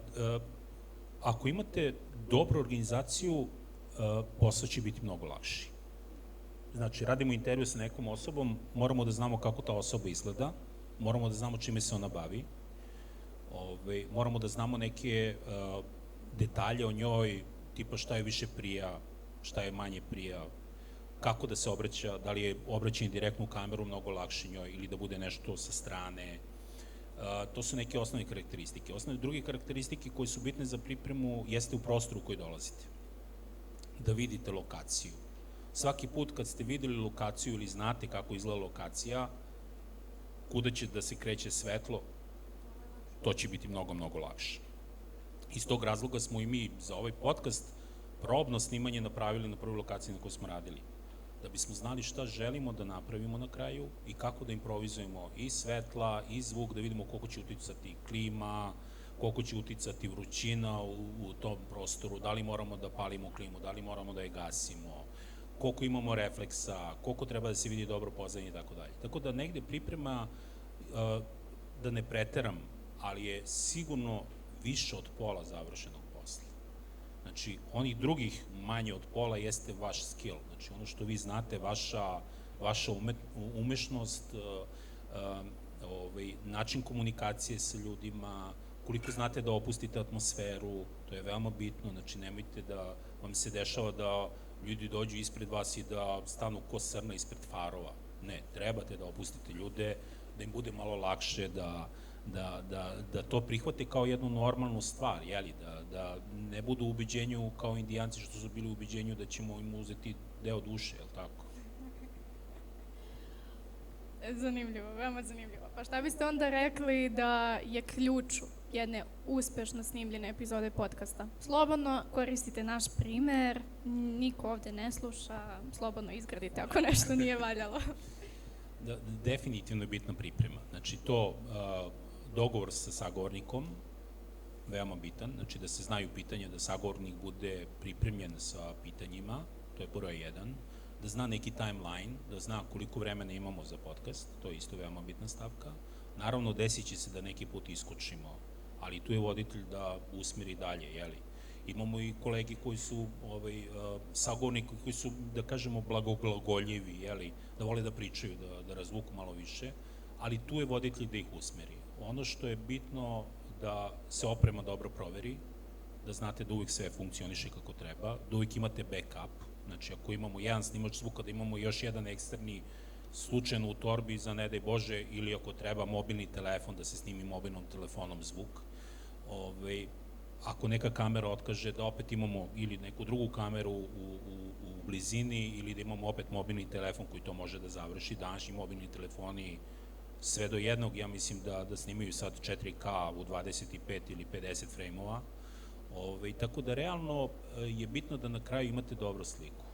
Speaker 4: ako imate dobru organizaciju, posao će biti mnogo lakši. Znači, radimo intervju sa nekom osobom, moramo da znamo kako ta osoba izgleda, moramo da znamo čime se ona bavi, moramo da znamo neke detalje o njoj, tipa šta je više prija, šta je manje prija, kako da se obraća, da li je obraćanje direktno u kameru mnogo lakše njoj ili da bude nešto sa strane. To su neke osnovne karakteristike. Osnovne druge karakteristike koje su bitne za pripremu jeste u prostoru u koji dolazite. Da vidite lokaciju. Svaki put kad ste videli lokaciju ili znate kako izgleda lokacija, kuda će da se kreće svetlo, to će biti mnogo, mnogo lakše. Iz tog razloga smo i mi za ovaj podcast probno snimanje napravili na prvoj lokaciji na kojoj smo radili. Da bismo znali šta želimo da napravimo na kraju i kako da improvizujemo i svetla i zvuk, da vidimo koliko će uticati klima, koliko će uticati vrućina u tom prostoru, da li moramo da palimo klimu, da li moramo da je gasimo, koliko imamo refleksa, koliko treba da se vidi dobro pozadnje i tako dalje. Tako da negde priprema, da ne preteram, ali je sigurno više od pola završenog posla. Znači, onih drugih manje od pola jeste vaš skill, znači ono što vi znate, vaša umešnost, način komunikacije sa ljudima, koliko znate da opustite atmosferu, to je veoma bitno, znači nemojte da vam se dešava da ljudi dođu ispred vas i da stanu ko srna ispred farova. Ne, trebate da opustite ljude, da im bude malo lakše, da to prihvate kao jednu normalnu stvar, jeli, da ne budu u ubeđenju kao Indijanci što su bili u ubeđenju da ćemo im uzeti deo duše, je li tako?
Speaker 3: Zanimljivo, veoma zanimljivo. Pa šta biste onda rekli da je ključ jedne uspešno snimljene epizode podcasta? Slobodno koristite naš primer, niko ovde ne sluša, slobodno izgradite ako nešto nije valjalo.
Speaker 4: Definitivno je bitna priprema. Znači to, dogovor sa sagovornikom, veoma bitan, znači da se znaju pitanja, da sagovornik bude pripremljen sa pitanjima, to je broj 1, da zna neki timeline, da zna koliko vremena imamo za podcast, to je isto veoma bitna stavka. Naravno, desit će se da neki put iskočimo, ali tu je voditelj da usmeri dalje, jeli. Imamo i kolege koji su sagovornici, koji su, da kažemo, blagoglagoljivi, jeli, da vole da pričaju, da razvuku malo više, ali tu je voditelj da ih usmeri. Ono što je bitno da se oprema dobro proveri, da znate da uvijek sve funkcioniše kako treba, da uvijek imate backup, znači ako imamo jedan snimač zvuka, da imamo još jedan eksterni slučajno u torbi za ne daj Bože, ili ako treba mobilni telefon, da se snimi mobilnom telefonom zvuk. Ako neka kamera otkaže, da opet imamo ili neku drugu kameru u blizini, ili da imamo opet mobilni telefon koji to može da završi. Današnji mobilni telefoni sve do jednog, ja mislim da snimaju sad 4K u 25 ili 50 frame-ova. Tako da realno je bitno da na kraju imate dobru sliku.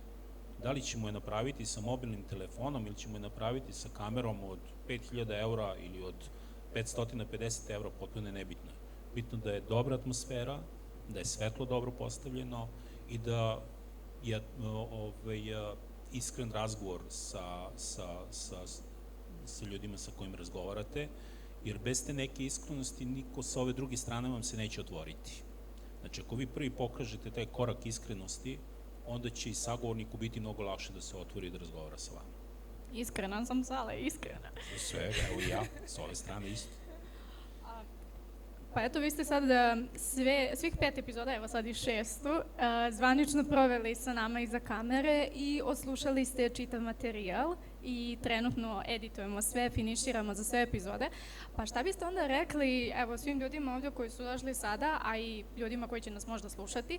Speaker 4: Da li ćemo je napraviti sa mobilnim telefonom ili ćemo je napraviti sa kamerom od 5000 eura ili od 550 eura, potpuno je nebitno. Bitno da je dobra atmosfera, da je svetlo dobro postavljeno i da je iskren razgovor sa ljudima sa kojim razgovarate, jer bez te neke iskrenosti niko sa ove druge strane vam se neće otvoriti. Znači, ako vi prvi pokažete taj korak iskrenosti, onda će i sagovorniku biti mnogo lakše da se otvori i da razgovara sa vama.
Speaker 3: Iskrena sam, Sale, iskrena.
Speaker 4: Sve, evo i ja, s ove strane isto.
Speaker 3: Pa eto, vi ste sad svih 5 epizoda, evo sad i 6. Zvanično proveli sa nama iza kamere i oslušali ste čitav materijal i trenutno editujemo sve, finiširamo za sve epizode. Pa šta biste onda rekli, evo, svim ljudima ovdje koji su došli sada, a i ljudima koji će nas možda slušati,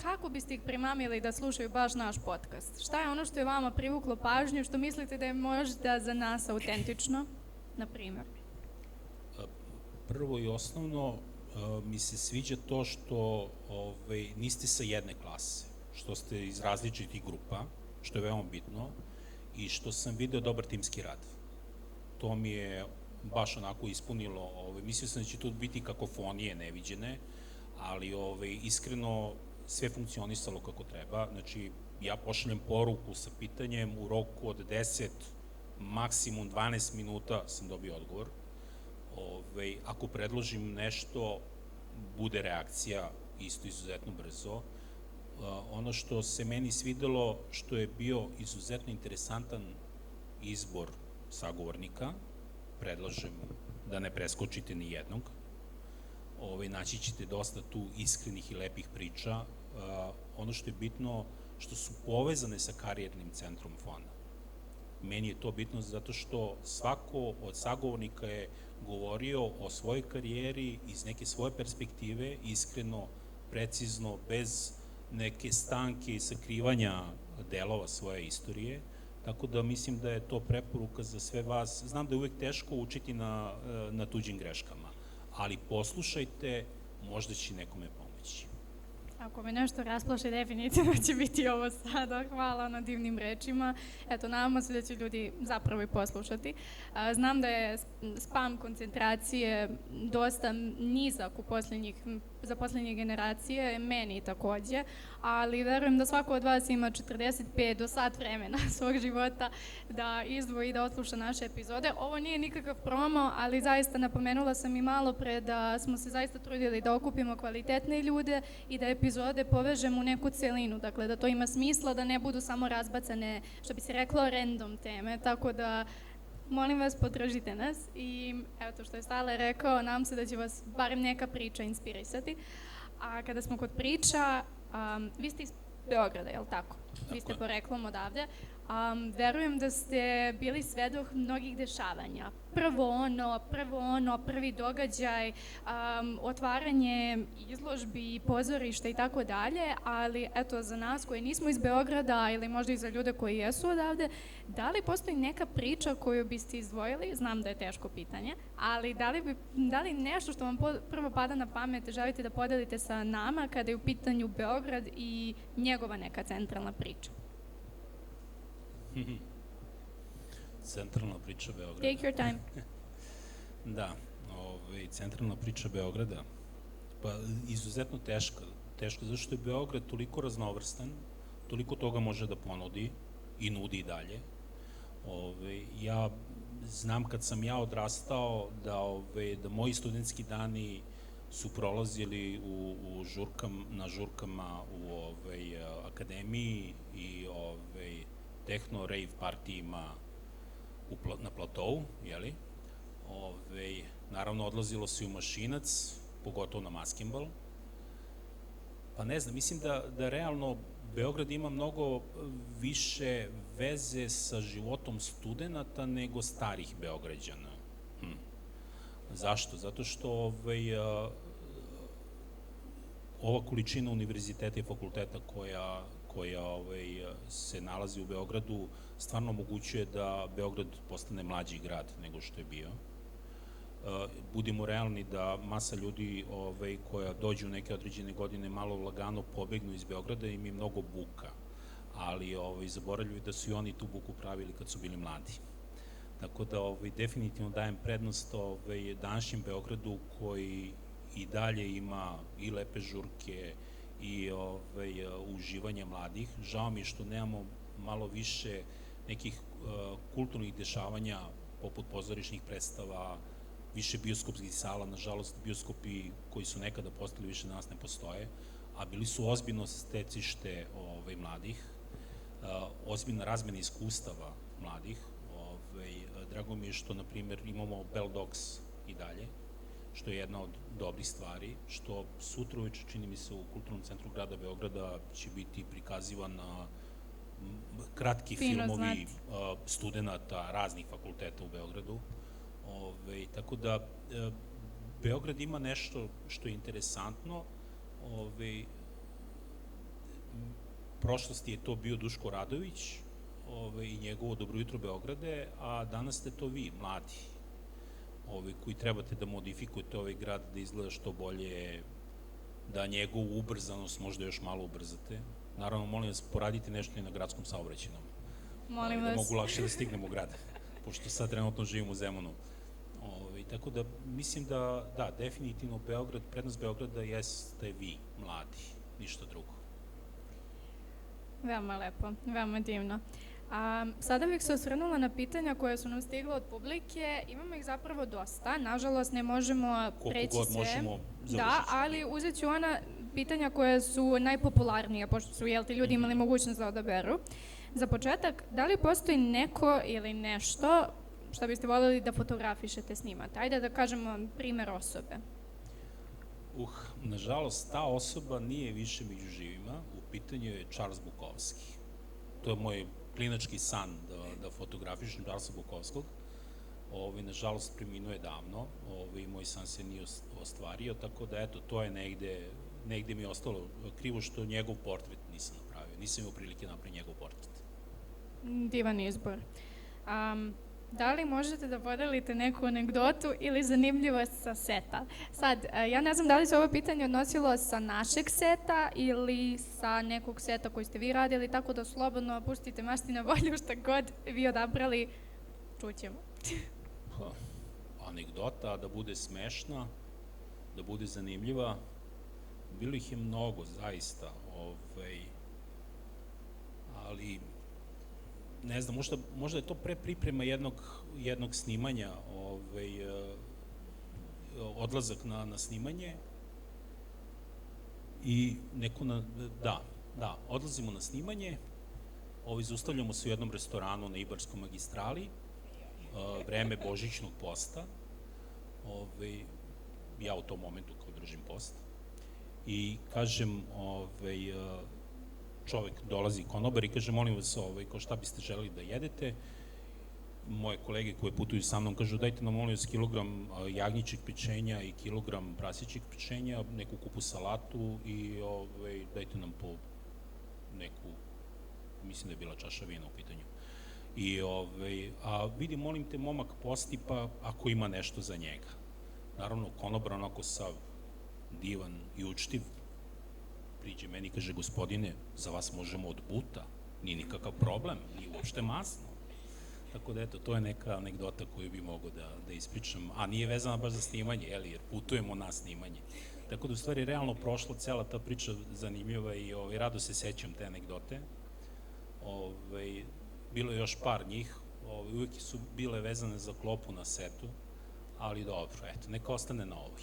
Speaker 3: kako biste ih primamili da slušaju baš naš podcast? Šta je ono što je vama privuklo pažnju, što mislite da je možda za nas autentično, na primjer?
Speaker 4: Prvo i osnovno, mi se sviđa to što niste sa jedne klase, što ste iz različitih grupa, što je veoma bitno, i što sam video dobar timski rad. To mi je baš onako ispunilo. Mislio sam da će tu biti kakofonije neviđene, ali iskreno sve funkcionisalo kako treba. Znači, ja pošaljem poruku sa pitanjem, u roku od 10, maksimum 12 minuta sam dobio odgovor. Ako predložim nešto, bude reakcija isto izuzetno brzo. Ono što se meni svidelo, što je bio izuzetno interesantan izbor sagovornika, predlažem da ne preskočite ni jednog. Naći ćete dosta tu iskrenih i lepih priča. Ono što je bitno, što su povezane sa karijernim centrom FON-a. Meni je to bitno zato što svako od sagovornika je govorio o svojoj karijeri iz neke svoje perspektive, iskreno, precizno, bez neke stanke i sakrivanja delova svoje istorije, tako da mislim da je to preporuka za sve vas. Znam da je uvek teško učiti na tuđim greškama, ali poslušajte, možda će nekome pomoći.
Speaker 3: Ako me nešto rasplaši, definitivno će biti ovo sada. Hvala na divnim rečima. Eto, nadamo se da će ljudi zapravo i poslušati. Znam da je spam koncentracije dosta nizak za posljednje generacije, meni takođe, ali verujem da svako od vas ima 45 do sat vremena svog života da izdvoji i da odsluša naše epizode. Ovo nije nikakav promo, ali zaista napomenula sam i malo pre da smo se zaista trudili da okupimo kvalitetne ljude i da epizode povežemo u neku celinu, dakle da to ima smisla, da ne budu samo razbacane, što bi se reklo, random teme, tako da molim vas, podržite nas i evo to što je Stale rekao, nadam se da će vas barem neka priča inspirisati. A kada smo kod priča, vi ste iz Beograda, je li tako? Vi ste poreklom odavde. Verujem da ste bili svedok mnogih dešavanja. Prvi događaj, otvaranje izložbi, pozorišta i tako dalje, ali eto za nas koji nismo iz Beograda ili možda i za ljude koji jesu odavde, da li postoji neka priča koju biste izdvojili? Znam da je teško pitanje, ali da li nešto što vam prvo pada na pamet želite da podelite sa nama kada je u pitanju Beograd i njegova neka centralna priča?
Speaker 4: Centralna priča Beograda.
Speaker 3: Take your time.
Speaker 4: Da, centralna priča Beograda, pa izuzetno teška, zato što je Beograd toliko raznovrstan, toliko toga može da ponudi i nudi i dalje. Ja znam kad sam ja odrastao da moji studentski dani su prolazili na žurkama u akademiji i techno rave partijima na platovu, jeli? Naravno, odlazilo se u Mašinac, pogotovo na Maskenbal. Pa ne znam, mislim da realno Beograd ima mnogo više veze sa životom studenta nego starih Beograđana. Zašto? Zato što ova količina univerziteta i fakulteta koja se nalazi u Beogradu stvarno omogućuje da Beograd postane mlađi grad nego što je bio. budimo realni da masa ljudi koja dođu u neke određene godine malo lagano pobegnu iz Beograda i im je mnogo buka, ali zaboravljaju da su i oni tu buku pravili kad su bili mladi. Tako da definitivno dajem prednost današnjem Beogradu koji i dalje ima i lepe žurke i uživanje mladih. Žao mi je što nemamo malo više nekih kulturnih dešavanja poput pozorišnih predstava, više bioskopskih sala. Nažalost, bioskopi koji su nekada postali više danas ne postoje, a bili su ozbiljno stecište mladih, ozbiljna razmena iskustava mladih. Drago mi je što, na primjer, imamo Bell Dogs i dalje, što je jedna od dobrih stvari, što sutra uveče, čini mi se, u Kulturnom centru grada Beograda će biti prikazivan kratki filmovi studenta raznih fakulteta u Beogradu. Tako da, Beograd ima nešto što je interesantno. Prošlosti je to bio Duško Radović i njegovo Dobro jutro Beograde, a danas ste to vi, mladi, koji trebate da modifikujete ovaj grad da izgleda što bolje, da njegovu ubrzanost možda još malo ubrzate. Naravno, molim vas, poradite nešto i na gradskom saobraćajnom.
Speaker 3: Molim vas.
Speaker 4: Da mogu lakše da stignemo u grad, pošto sad trenutno živim u Zemunu. Tako da, mislim da, definitivno prednost Beograda jeste vi, mladi, ništa drugo.
Speaker 3: Veoma lepo, veoma divno. Sada bih se osvrnula na pitanja koje su nam stigla od publike. Imamo ih zapravo dosta. Nažalost, ne možemo preći sve.
Speaker 4: Koliko god možemo završiti.
Speaker 3: Da, ali uzet ću ona pitanja koje su najpopularnija, pošto su ti ljudi imali mogućnost da odaberu. Za početak, da li postoji neko ili nešto što biste voljeli da fotografišete, snimate? Ajde da kažemo primer osobe.
Speaker 4: Nažalost, ta osoba nije više među živima. U pitanju je Charles Bukowski. To je moj klinački san da fotografišem Charlesa Bukowskog. Nažalost, preminuo je davno i moj san se nije ostvario, tako da, eto, to je negde mi je ostalo krivo što njegov portret nisam napravio. Nisam imao prilike napraviti njegov portret.
Speaker 3: Divan izbor. Da li možete da podelite neku anegdotu ili zanimljivost sa seta? Sad, ja ne znam da li se ovo pitanje odnosilo sa našeg seta ili sa nekog seta koji ste vi radili, tako da slobodno pustite mašti na volju šta god vi odabrali, čućemo.
Speaker 4: Anegdota da bude smešna, da bude zanimljiva, bilo ih je mnogo, zaista, ali ne znam, možda je to pre priprema jednog snimanja, odlazak na snimanje i odlazimo na snimanje, zaustavljamo se u jednom restoranu na Ibarskoj magistrali, vreme božićnog posta, ja u tom momentu kao držim post i kažem, čovek dolazi konobar i kaže, molim vas, kao šta biste želeli da jedete? Moje kolege koje putuju sa mnom kažu, dajte nam, molim vas, kilogram jagnjičeg pečenja i kilogram prasićeg pečenja, neku kupu salatu i dajte nam po neku, mislim da je bila čaša vina u pitanju. A vidi, molim te, momak posti, pa ako ima nešto za njega. Naravno, konobar onako sav divan i učtiv, priđe meni i kaže, gospodine, za vas možemo od buta, nije nikakav problem, nije uopšte masno. Tako da, eto, to je neka anegdota koju bi mogo da ispričam, a nije vezana baš za snimanje, jer putujemo na snimanje. Tako da, u stvari, realno prošla cela ta priča zanimljiva i rado se sećam te anegdote. Bilo je još par njih, uvek su bile vezane za klopu na setu, ali dobro, eto, neka ostane na ovoj.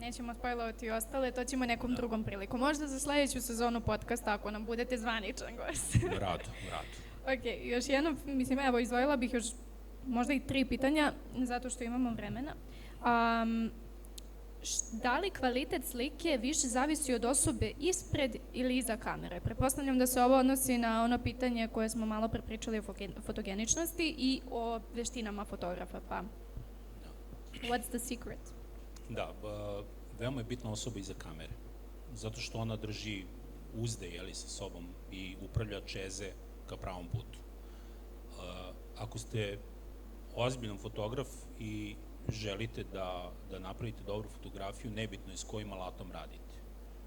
Speaker 3: Nećemo spojlovati i ostale, to ćemo nekom drugom priliku. Možda za sledeću sezonu podcasta, ako nam budete zvaničan gost.
Speaker 4: Rado.
Speaker 3: Ok, još jedno, mislim, evo, izdvojila bih još možda i 3 pitanja, zato što imamo vremena. Da li kvalitet slike više zavisi od osobe ispred ili iza kamere? Pretpostavljam da se ovo odnosi na ono pitanje koje smo malo prepričali o fotogeničnosti i o veštinama fotografa, pa what's the secret?
Speaker 4: Da, veoma je bitna osoba iza kamere, zato što ona drži uzde, sa sobom i upravlja čeze ka pravom putu. Ako ste ozbiljan fotograf i želite da napravite dobru fotografiju, nebitno je s kojim alatom radite.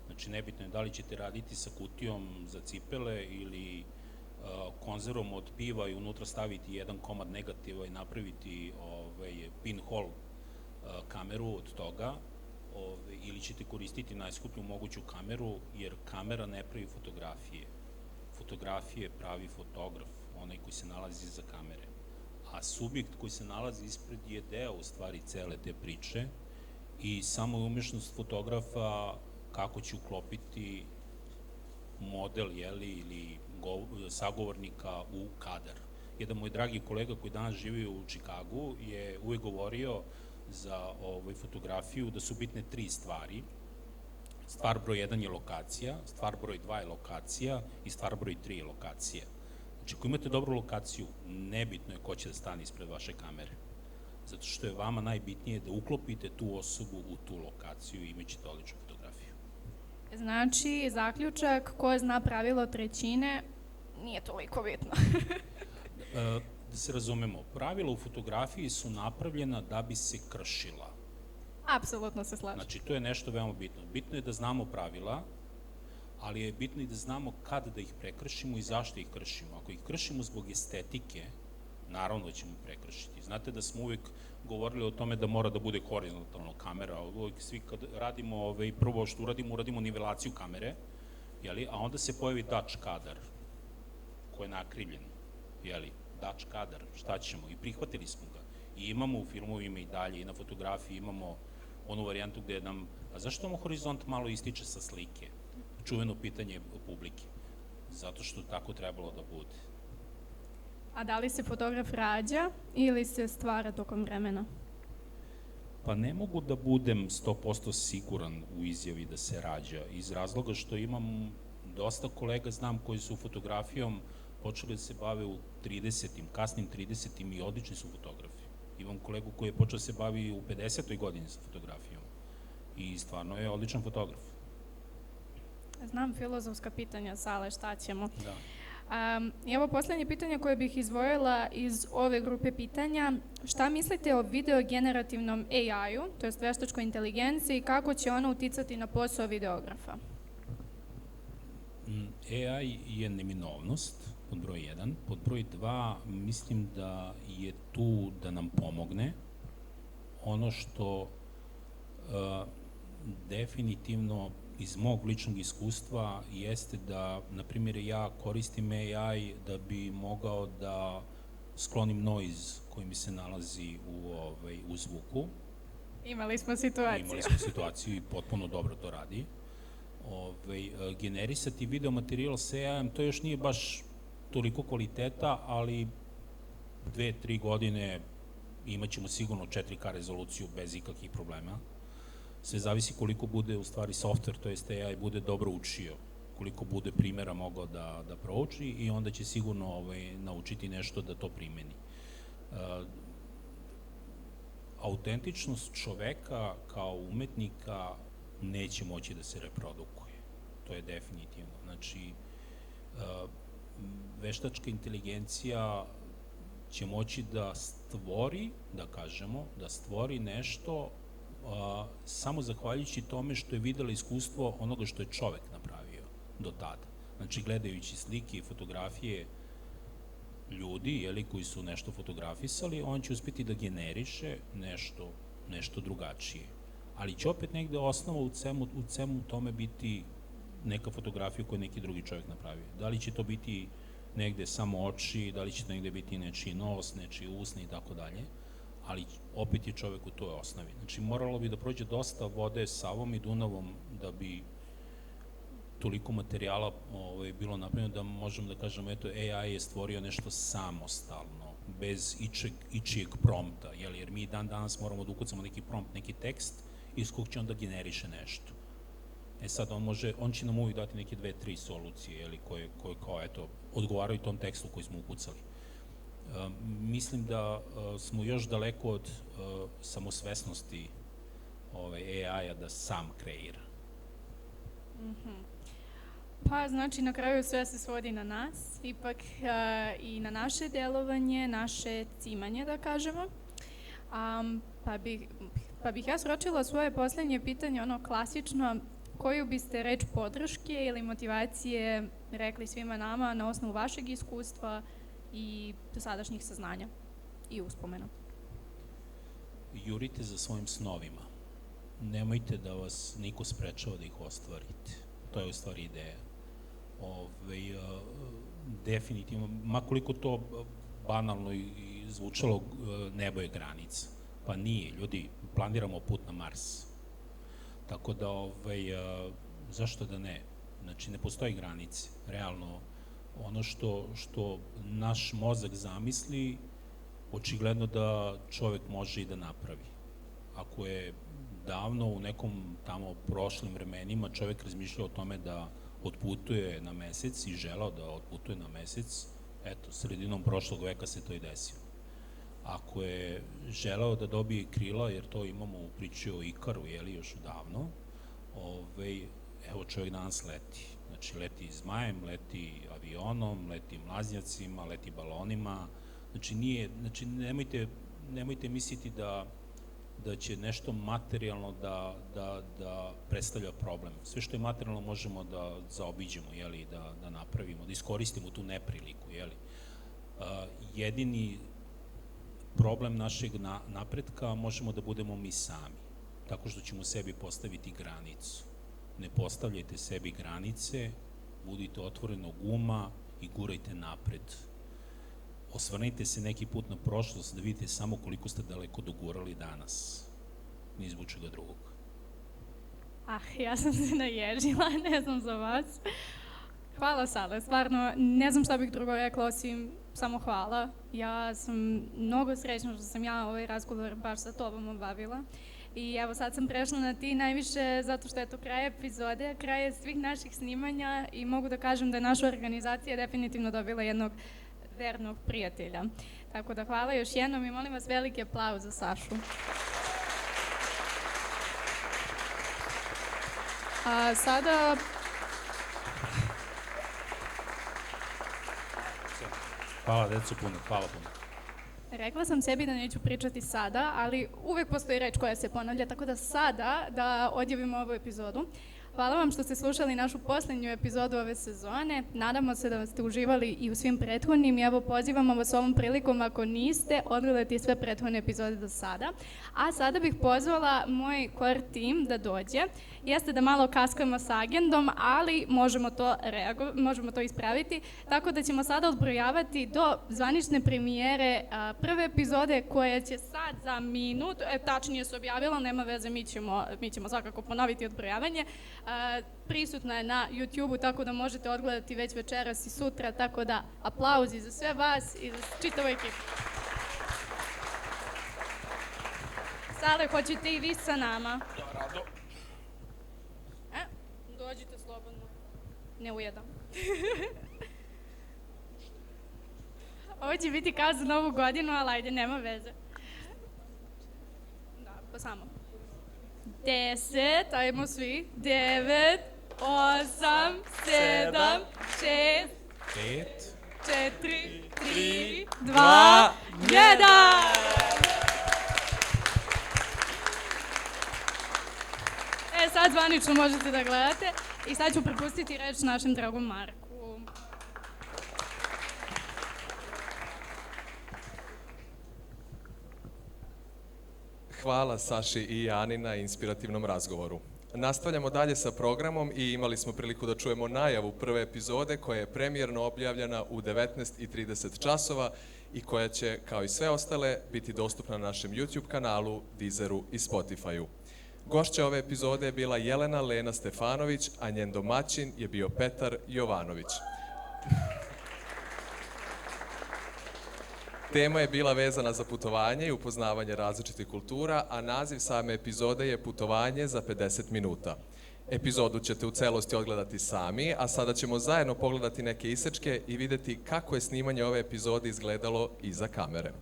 Speaker 4: Znači, nebitno je da li ćete raditi sa kutijom za cipele ili konzervom od piva i unutra staviti jedan komad negativa i napraviti pinhole kameru od toga, ili ćete koristiti najskuplju moguću kameru, jer kamera ne pravi fotografije. Fotografije pravi fotograf, onaj koji se nalazi iza kamere. A subjekt koji se nalazi ispred je deo, u stvari, cele te priče i samo je umešnost fotografa kako će uklopiti model, ili sagovornika u kadar. Jedan moj dragi kolega koji danas živi u Čikagu je uvek govorio za fotografiju da su bitne 3 stvari. Stvar broj 1 je lokacija, stvar broj 2 je lokacija i stvar broj 3 je lokacija. Znači, ako imate dobru lokaciju, nebitno je ko će da stane ispred vaše kamere. Zato što je vama najbitnije da uklopite tu osobu u tu lokaciju i imaćete odličnu fotografiju.
Speaker 3: Znači, zaključak, ko zna pravilo trećine, nije toliko bitno.
Speaker 4: Da se razumemo, pravila u fotografiji su napravljena da bi se kršila.
Speaker 3: Apsolutno se slažem.
Speaker 4: Znači, to je nešto veoma bitno. Bitno je da znamo pravila, ali je bitno i da znamo kada da ih prekršimo i zašto ih kršimo. Ako ih kršimo zbog estetike, naravno da ćemo prekršiti. Znate da smo uvek govorili o tome da mora da bude horizontalna kamera. Uvek svi kad radimo, prvo što uradimo nivelaciju kamere, a onda se pojavi Dutch kadar, koji je nakrivljen. Dutch kadar, šta ćemo? I prihvatili smo ga. I imamo u filmovima i dalje, i na fotografiji imamo onu varijantu gde nam, a zašto vam horizont malo ističe sa slike? Čuveno pitanje publike. Zato što tako trebalo da bude.
Speaker 3: A da li se fotograf rađa ili se stvara tokom vremena?
Speaker 4: Pa ne mogu da budem 100% siguran u izjavi da se rađa, iz razloga što imam dosta kolega, znam, koji su fotografijom počeli da se bave u 30-im, kasnim 30-im i odlični su fotografi. Imam kolegu koji je počeo da se bavi u 50. godini sa fotografijom i stvarno je odličan fotograf.
Speaker 3: Znam filozofska pitanja, Sale, šta ćemo?
Speaker 4: Da.
Speaker 3: I ovo poslednje pitanje koje bih izdvojila iz ove grupe pitanja, šta mislite o videogenerativnom AI-u, to je veštačkoj inteligenciji, i kako će ono uticati na posao videografa?
Speaker 4: AI je neminovnost, pod broj 1. Pod broj 2, mislim da je tu da nam pomogne. Ono što definitivno iz mog ličnog iskustva jeste da, na primjer, ja koristim AI da bi mogao da sklonim noise koji mi se nalazi u zvuku.
Speaker 3: Imali smo situaciju
Speaker 4: I potpuno dobro to radi. Generisati video materijal sa AI-em, to još nije baš toliko kvaliteta, ali 2-3 godine imaćemo sigurno 4K rezoluciju bez ikakvih problema. Sve zavisi koliko bude u stvari softver, to jest AI bude dobro učio, koliko bude primjera mogao da prouči i onda će sigurno naučiti nešto da to primeni. Autentičnost čoveka kao umetnika neće moći da se reprodukuje. To je definitivno. Znači, veštačka inteligencija će moći da stvori, da kažemo, da stvori nešto samo zahvaljujući tome što je videla iskustvo onoga što je čovek napravio do tada. Znači, gledajući slike i fotografije ljudi, koji su nešto fotografisali, on će uspeti da generiše nešto drugačije. Ali će opet negde osnova u cemu tome biti neka fotografija koju neki drugi čovjek napravio. Da li će to biti negde samo oči, da li će to negde biti nečiji nos, nečiji usne i tako dalje, ali opet je čovek u toj osnovi. Znači, moralo bi da prođe dosta vode Savom i Dunavom da bi toliko materijala bilo napravljeno da možemo da kažemo, eto, AI je stvorio nešto samostalno, bez ičijeg prompta, jer mi dan danas moramo da ukucamo neki prompt, neki tekst, iz kog će onda generiše nešto. Sad, on će nam uvijek dati neke 2-3 solucije, koje kao, eto, odgovaraju tom tekstu koji smo ukucali. Mislim da smo još daleko od samosvesnosti AI-a da sam kreira.
Speaker 3: Pa, znači, na kraju sve se svodi na nas, ipak i na naše delovanje, naše cimanje, da kažemo. Pa Pa bih ja sročila svoje posljednje pitanje, ono klasično, koju biste reč podrške ili motivacije rekli svima nama na osnovu vašeg iskustva i dosadašnjih saznanja i uspomena?
Speaker 4: Jurite za svojim snovima. Nemojte da vas niko sprečava da ih ostvarite. To je u stvari ideja. Definitivno, makoliko to banalno i zvučalo, nebo je granica. Pa nije, ljudi, planiramo put na Mars. Tako da, zašto da ne? Znači, ne postoji granice. Realno, ono što naš mozak zamisli, očigledno da čovek može i da napravi. Ako je davno u nekom tamo prošlim vremenima čovek razmišljao o tome da otputuje na mesec i želao da otputuje na mesec, eto, sredinom prošlog veka se to i desilo. Ako je želao da dobije krila, jer to imamo u priči o Ikaru, još odavno, evo čovjek danas leti. Znači, leti zmajem, leti avionom, leti mlaznjacima, leti balonima. Znači, nemojte misliti da će nešto materijalno da predstavlja problem. Sve što je materijalno možemo da zaobiđemo, da napravimo, da iskoristimo tu nepriliku. Jedini problem našeg napretka možemo da budemo mi sami, tako što ćemo sebi postaviti granicu. Ne postavljajte sebi granice, budite otvorenog uma i gurajte napred. Osvrnite se neki put na prošlost da vidite samo koliko ste daleko dogurali danas. Ni zbog čega drugog.
Speaker 3: Ja sam se naježila, ne znam za vas. Hvala Sale, stvarno ne znam šta bih drugo rekla osim samo hvala. Ja sam mnogo srećna što sam ja ovaj razgovor baš sa tobom obavila. I evo sad sam prešla na ti najviše zato što je to kraj epizode, kraj svih naših snimanja i mogu da kažem da je naša organizacija definitivno dobila jednog vernog prijatelja. Tako da hvala još jednom i molim vas veliki aplauz za Sašu. A sada...
Speaker 4: Hvala, deco, puno. Hvala puno.
Speaker 3: Rekla sam sebi da neću pričati sada, ali uvek postoji reč koja se ponavlja, tako da sada da odjavimo ovu epizodu. Hvala vam što ste slušali našu posljednju epizodu ove sezone. Nadamo se da ste uživali i u svim prethodnim i evo pozivamo vas ovom prilikom ako niste odgledati sve prethodne epizode do sada. A sada bih pozvala moj core tim da dođe. Jeste da malo kaskamo sa agendom, ali možemo to ispraviti. Tako da ćemo sada odbrojavati do zvanične premijere prve epizode koja će sad za minut, tačnije se objavila, nema veze, mi ćemo svakako ponoviti odbrojavanje. Prisutna je na YouTube-u, tako da možete odgledati već večeras i sutra, tako da aplauzi za sve vas i za čitavu ekipu. Sale, hoćete i vi sa nama?
Speaker 4: Da, rado.
Speaker 3: Dođite slobodno. Ne ujedam. Ovo će biti kao za Novu godinu, ali ajde, nema veze. Da, pa samo. 10, ajmo svi. 9, 8, 7, 6,
Speaker 4: 5,
Speaker 3: 4, 3, 2, 1! Sad zvanično možete da gledate i sad ću prepustiti reč našem dragom Marku.
Speaker 1: Hvala Saši i Ani na inspirativnom razgovoru. Nastavljamo dalje sa programom i imali smo priliku da čujemo najavu prve epizode koja je premijerno objavljena u 19:30 časova i koja će, kao i sve ostale, biti dostupna na našem YouTube kanalu, Deezeru i Spotifyu. Gošća ove epizode je bila Jelena Lena Stefanović, a njen domaćin je bio Petar Jovanović. Tema je bila vezana za putovanje i upoznavanje različitih kultura, a naziv same epizode je Putovanje za 50 minuta. Epizodu ćete u celosti odgledati sami, a sada ćemo zajedno pogledati neke isečke i vidjeti kako je snimanje ove epizode izgledalo iza kamere.